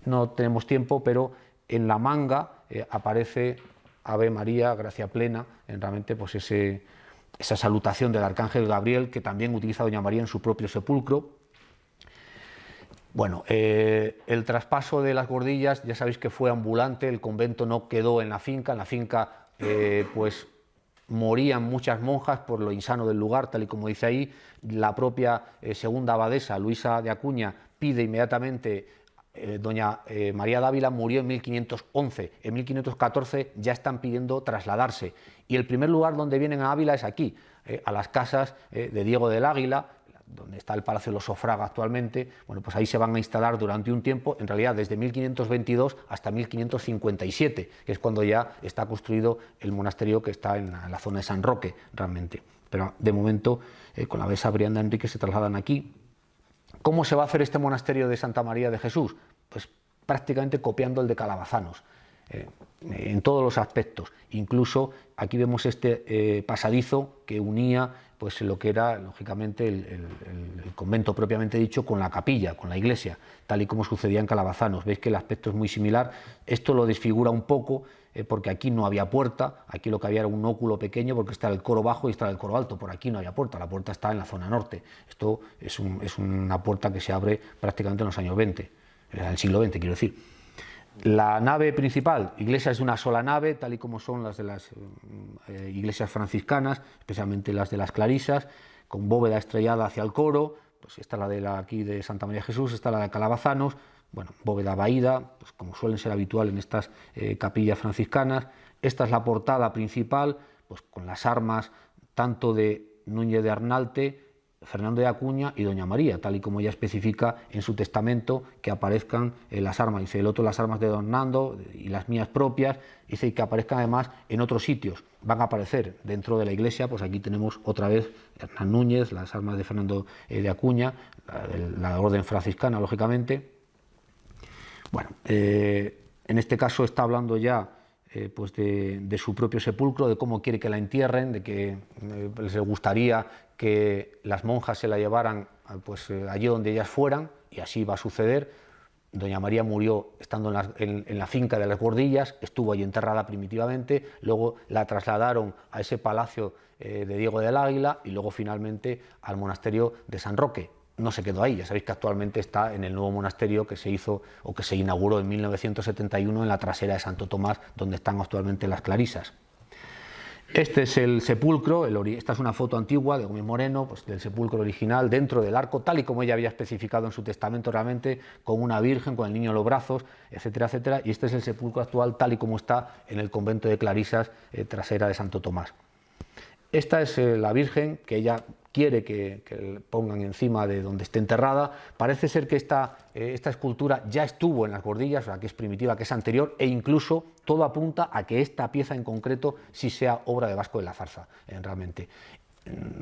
no tenemos tiempo, pero en la manga aparece Ave María, gracia plena, realmente pues esa salutación del arcángel Gabriel, que también utiliza Doña María en su propio sepulcro. Bueno, el traspaso de las Gordillas, ya sabéis que fue ambulante, el convento no quedó en la finca pues morían muchas monjas por lo insano del lugar, tal y como dice ahí. La propia segunda abadesa, Luisa de Acuña, pide inmediatamente. Doña María Dávila murió en 1511, en 1514 ya están pidiendo trasladarse, y el primer lugar donde vienen a Ávila es aquí, a las casas de Diego del Águila, donde está el Palacio de los Sofraga actualmente. Bueno, pues ahí se van a instalar durante un tiempo, en realidad desde 1522 hasta 1557, que es cuando ya está construido el monasterio que está en la zona de San Roque realmente, pero de momento con la abadesa Brianda Enrique se trasladan aquí. ¿Cómo se va a hacer este monasterio de Santa María de Jesús? Pues prácticamente copiando el de Calabazanos, en todos los aspectos. Incluso aquí vemos este pasadizo que unía pues lo que era lógicamente el convento propiamente dicho con la capilla, con la iglesia, tal y como sucedía en Calabazanos. Veis que el aspecto es muy similar. Esto lo desfigura un poco porque aquí no había puerta, aquí lo que había era un óculo pequeño, porque está el coro bajo y está el coro alto. Por aquí no había puerta, la puerta está en la zona norte. Esto es una puerta que se abre prácticamente en los años 20, en el siglo XX quiero decir. La nave principal, iglesia es de una sola nave, tal y como son las de las iglesias franciscanas, especialmente las de las clarisas, con bóveda estrellada hacia el coro. Pues esta es la de aquí de Santa María de Jesús, esta es la de Calabazanos, bueno, bóveda vaída, pues como suelen ser habitual en estas capillas franciscanas. Esta es la portada principal, pues con las armas tanto de Núñez de Arnalte, Fernando de Acuña y Doña María, tal y como ella especifica en su testamento, que aparezcan las armas. Dice el otro las armas de Don Nando y las mías propias, dice que aparezcan además en otros sitios. Van a aparecer dentro de la iglesia, pues aquí tenemos otra vez Hernán Núñez, las armas de Fernando de Acuña, la orden franciscana, lógicamente. Bueno, en este caso está hablando ya pues de su propio sepulcro, de cómo quiere que la entierren, de que les gustaría que las monjas se la llevaran pues allí donde ellas fueran, y así va a suceder. Doña María murió estando en la finca de las Gordillas, estuvo allí enterrada primitivamente, luego la trasladaron a ese palacio de Diego del Águila y luego finalmente al monasterio de San Roque. No se quedó ahí, ya sabéis que actualmente está en el nuevo monasterio que se hizo o que se inauguró en 1971 en la trasera de Santo Tomás, donde están actualmente las clarisas. Este es el sepulcro, esta es una foto antigua de Gómez Moreno, pues del sepulcro original dentro del arco, tal y como ella había especificado en su testamento realmente, con una virgen, con el niño en los brazos, etcétera, etcétera, y este es el sepulcro actual tal y como está en el convento de Clarisas, trasera de Santo Tomás. Esta es la virgen que ella quiere que pongan encima de donde esté enterrada. Parece ser que esta escultura ya estuvo en las Gordillas, o sea, que es primitiva, que es anterior, e incluso todo apunta a que esta pieza en concreto sí sea obra de Vasco de la Zarza, realmente.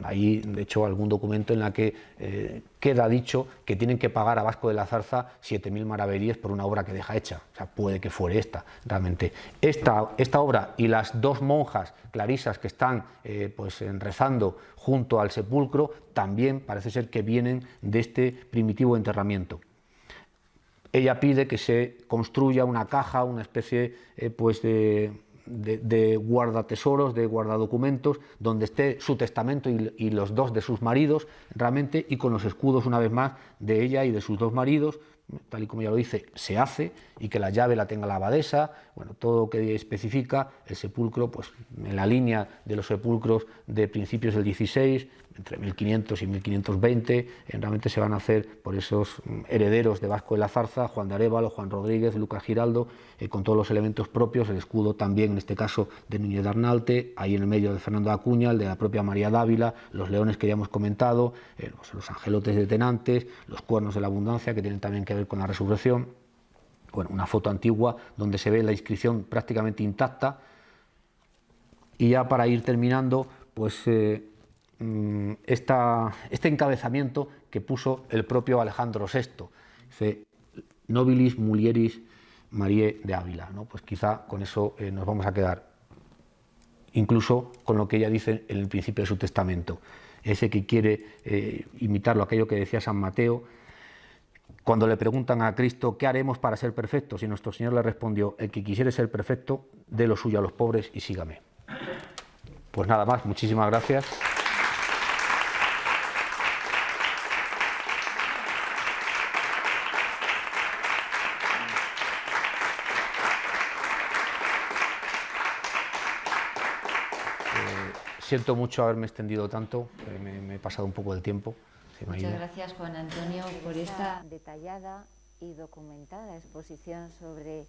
Hay, de hecho, algún documento en la que queda dicho que tienen que pagar a Vasco de la Zarza 7.000 maravedíes por una obra que deja hecha. O sea, puede que fuere esta, realmente. Esta obra y las dos monjas clarisas que están pues, rezando junto al sepulcro, también parece ser que vienen de este primitivo enterramiento. Ella pide que se construya una caja, una especie pues de guardatesoros, de guardadocumentos, donde esté su testamento y los dos de sus maridos, realmente, y con los escudos, una vez más, de ella y de sus dos maridos, tal y como ya lo dice, se hace, y que la llave la tenga la abadesa, bueno, todo lo que especifica el sepulcro, pues en la línea de los sepulcros de principios del XVI, entre 1500 y 1520, realmente se van a hacer por esos herederos de Vasco de la Zarza, Juan de Arévalo, Juan Rodríguez, Lucas Giraldo, con todos los elementos propios, el escudo también, en este caso, de Núñez de Arnalte, ahí en el medio de Fernando de Acuña, el de la propia María Dávila, los leones que ya hemos comentado, los angelotes de Tenantes, los cuernos de la abundancia, que tienen también que ver con la resurrección. Bueno, una foto antigua donde se ve la inscripción prácticamente intacta. Y ya para ir terminando, pues este encabezamiento que puso el propio Alejandro VI, dice Nobilis Mulieris Mariae de Ávila, ¿no? Pues quizá con eso nos vamos a quedar, incluso con lo que ella dice en el principio de su testamento, ese que quiere imitarlo, aquello que decía San Mateo, cuando le preguntan a Cristo, ¿qué haremos para ser perfectos? Y nuestro Señor le respondió, el que quisiere ser perfecto, dé lo suyo a los pobres y sígame. Pues nada más, muchísimas gracias. Siento mucho haberme extendido tanto, me he pasado un poco del tiempo. Muchas gracias, Juan Antonio, por esta detallada y documentada exposición sobre,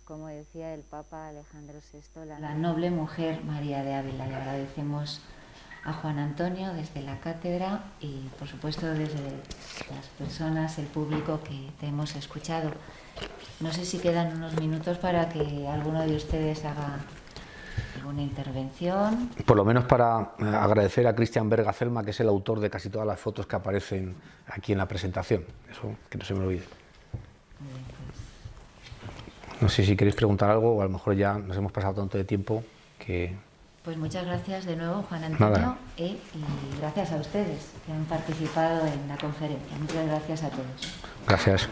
como decía el Papa Alejandro VI, la noble mujer María de Ávila. Le agradecemos a Juan Antonio desde la cátedra y, por supuesto, desde las personas, el público que te hemos escuchado. No sé si quedan unos minutos para que alguno de ustedes haga alguna intervención. Por lo menos para agradecer a Cristian Berga Celma, que es el autor de casi todas las fotos que aparecen aquí en la presentación. Eso, que no se me olvide. Bien, pues. No sé si queréis preguntar algo o a lo mejor ya nos hemos pasado tanto de tiempo que... Pues muchas gracias de nuevo, Juan Antonio, y gracias a ustedes que han participado en la conferencia. Muchas gracias a todos. Gracias.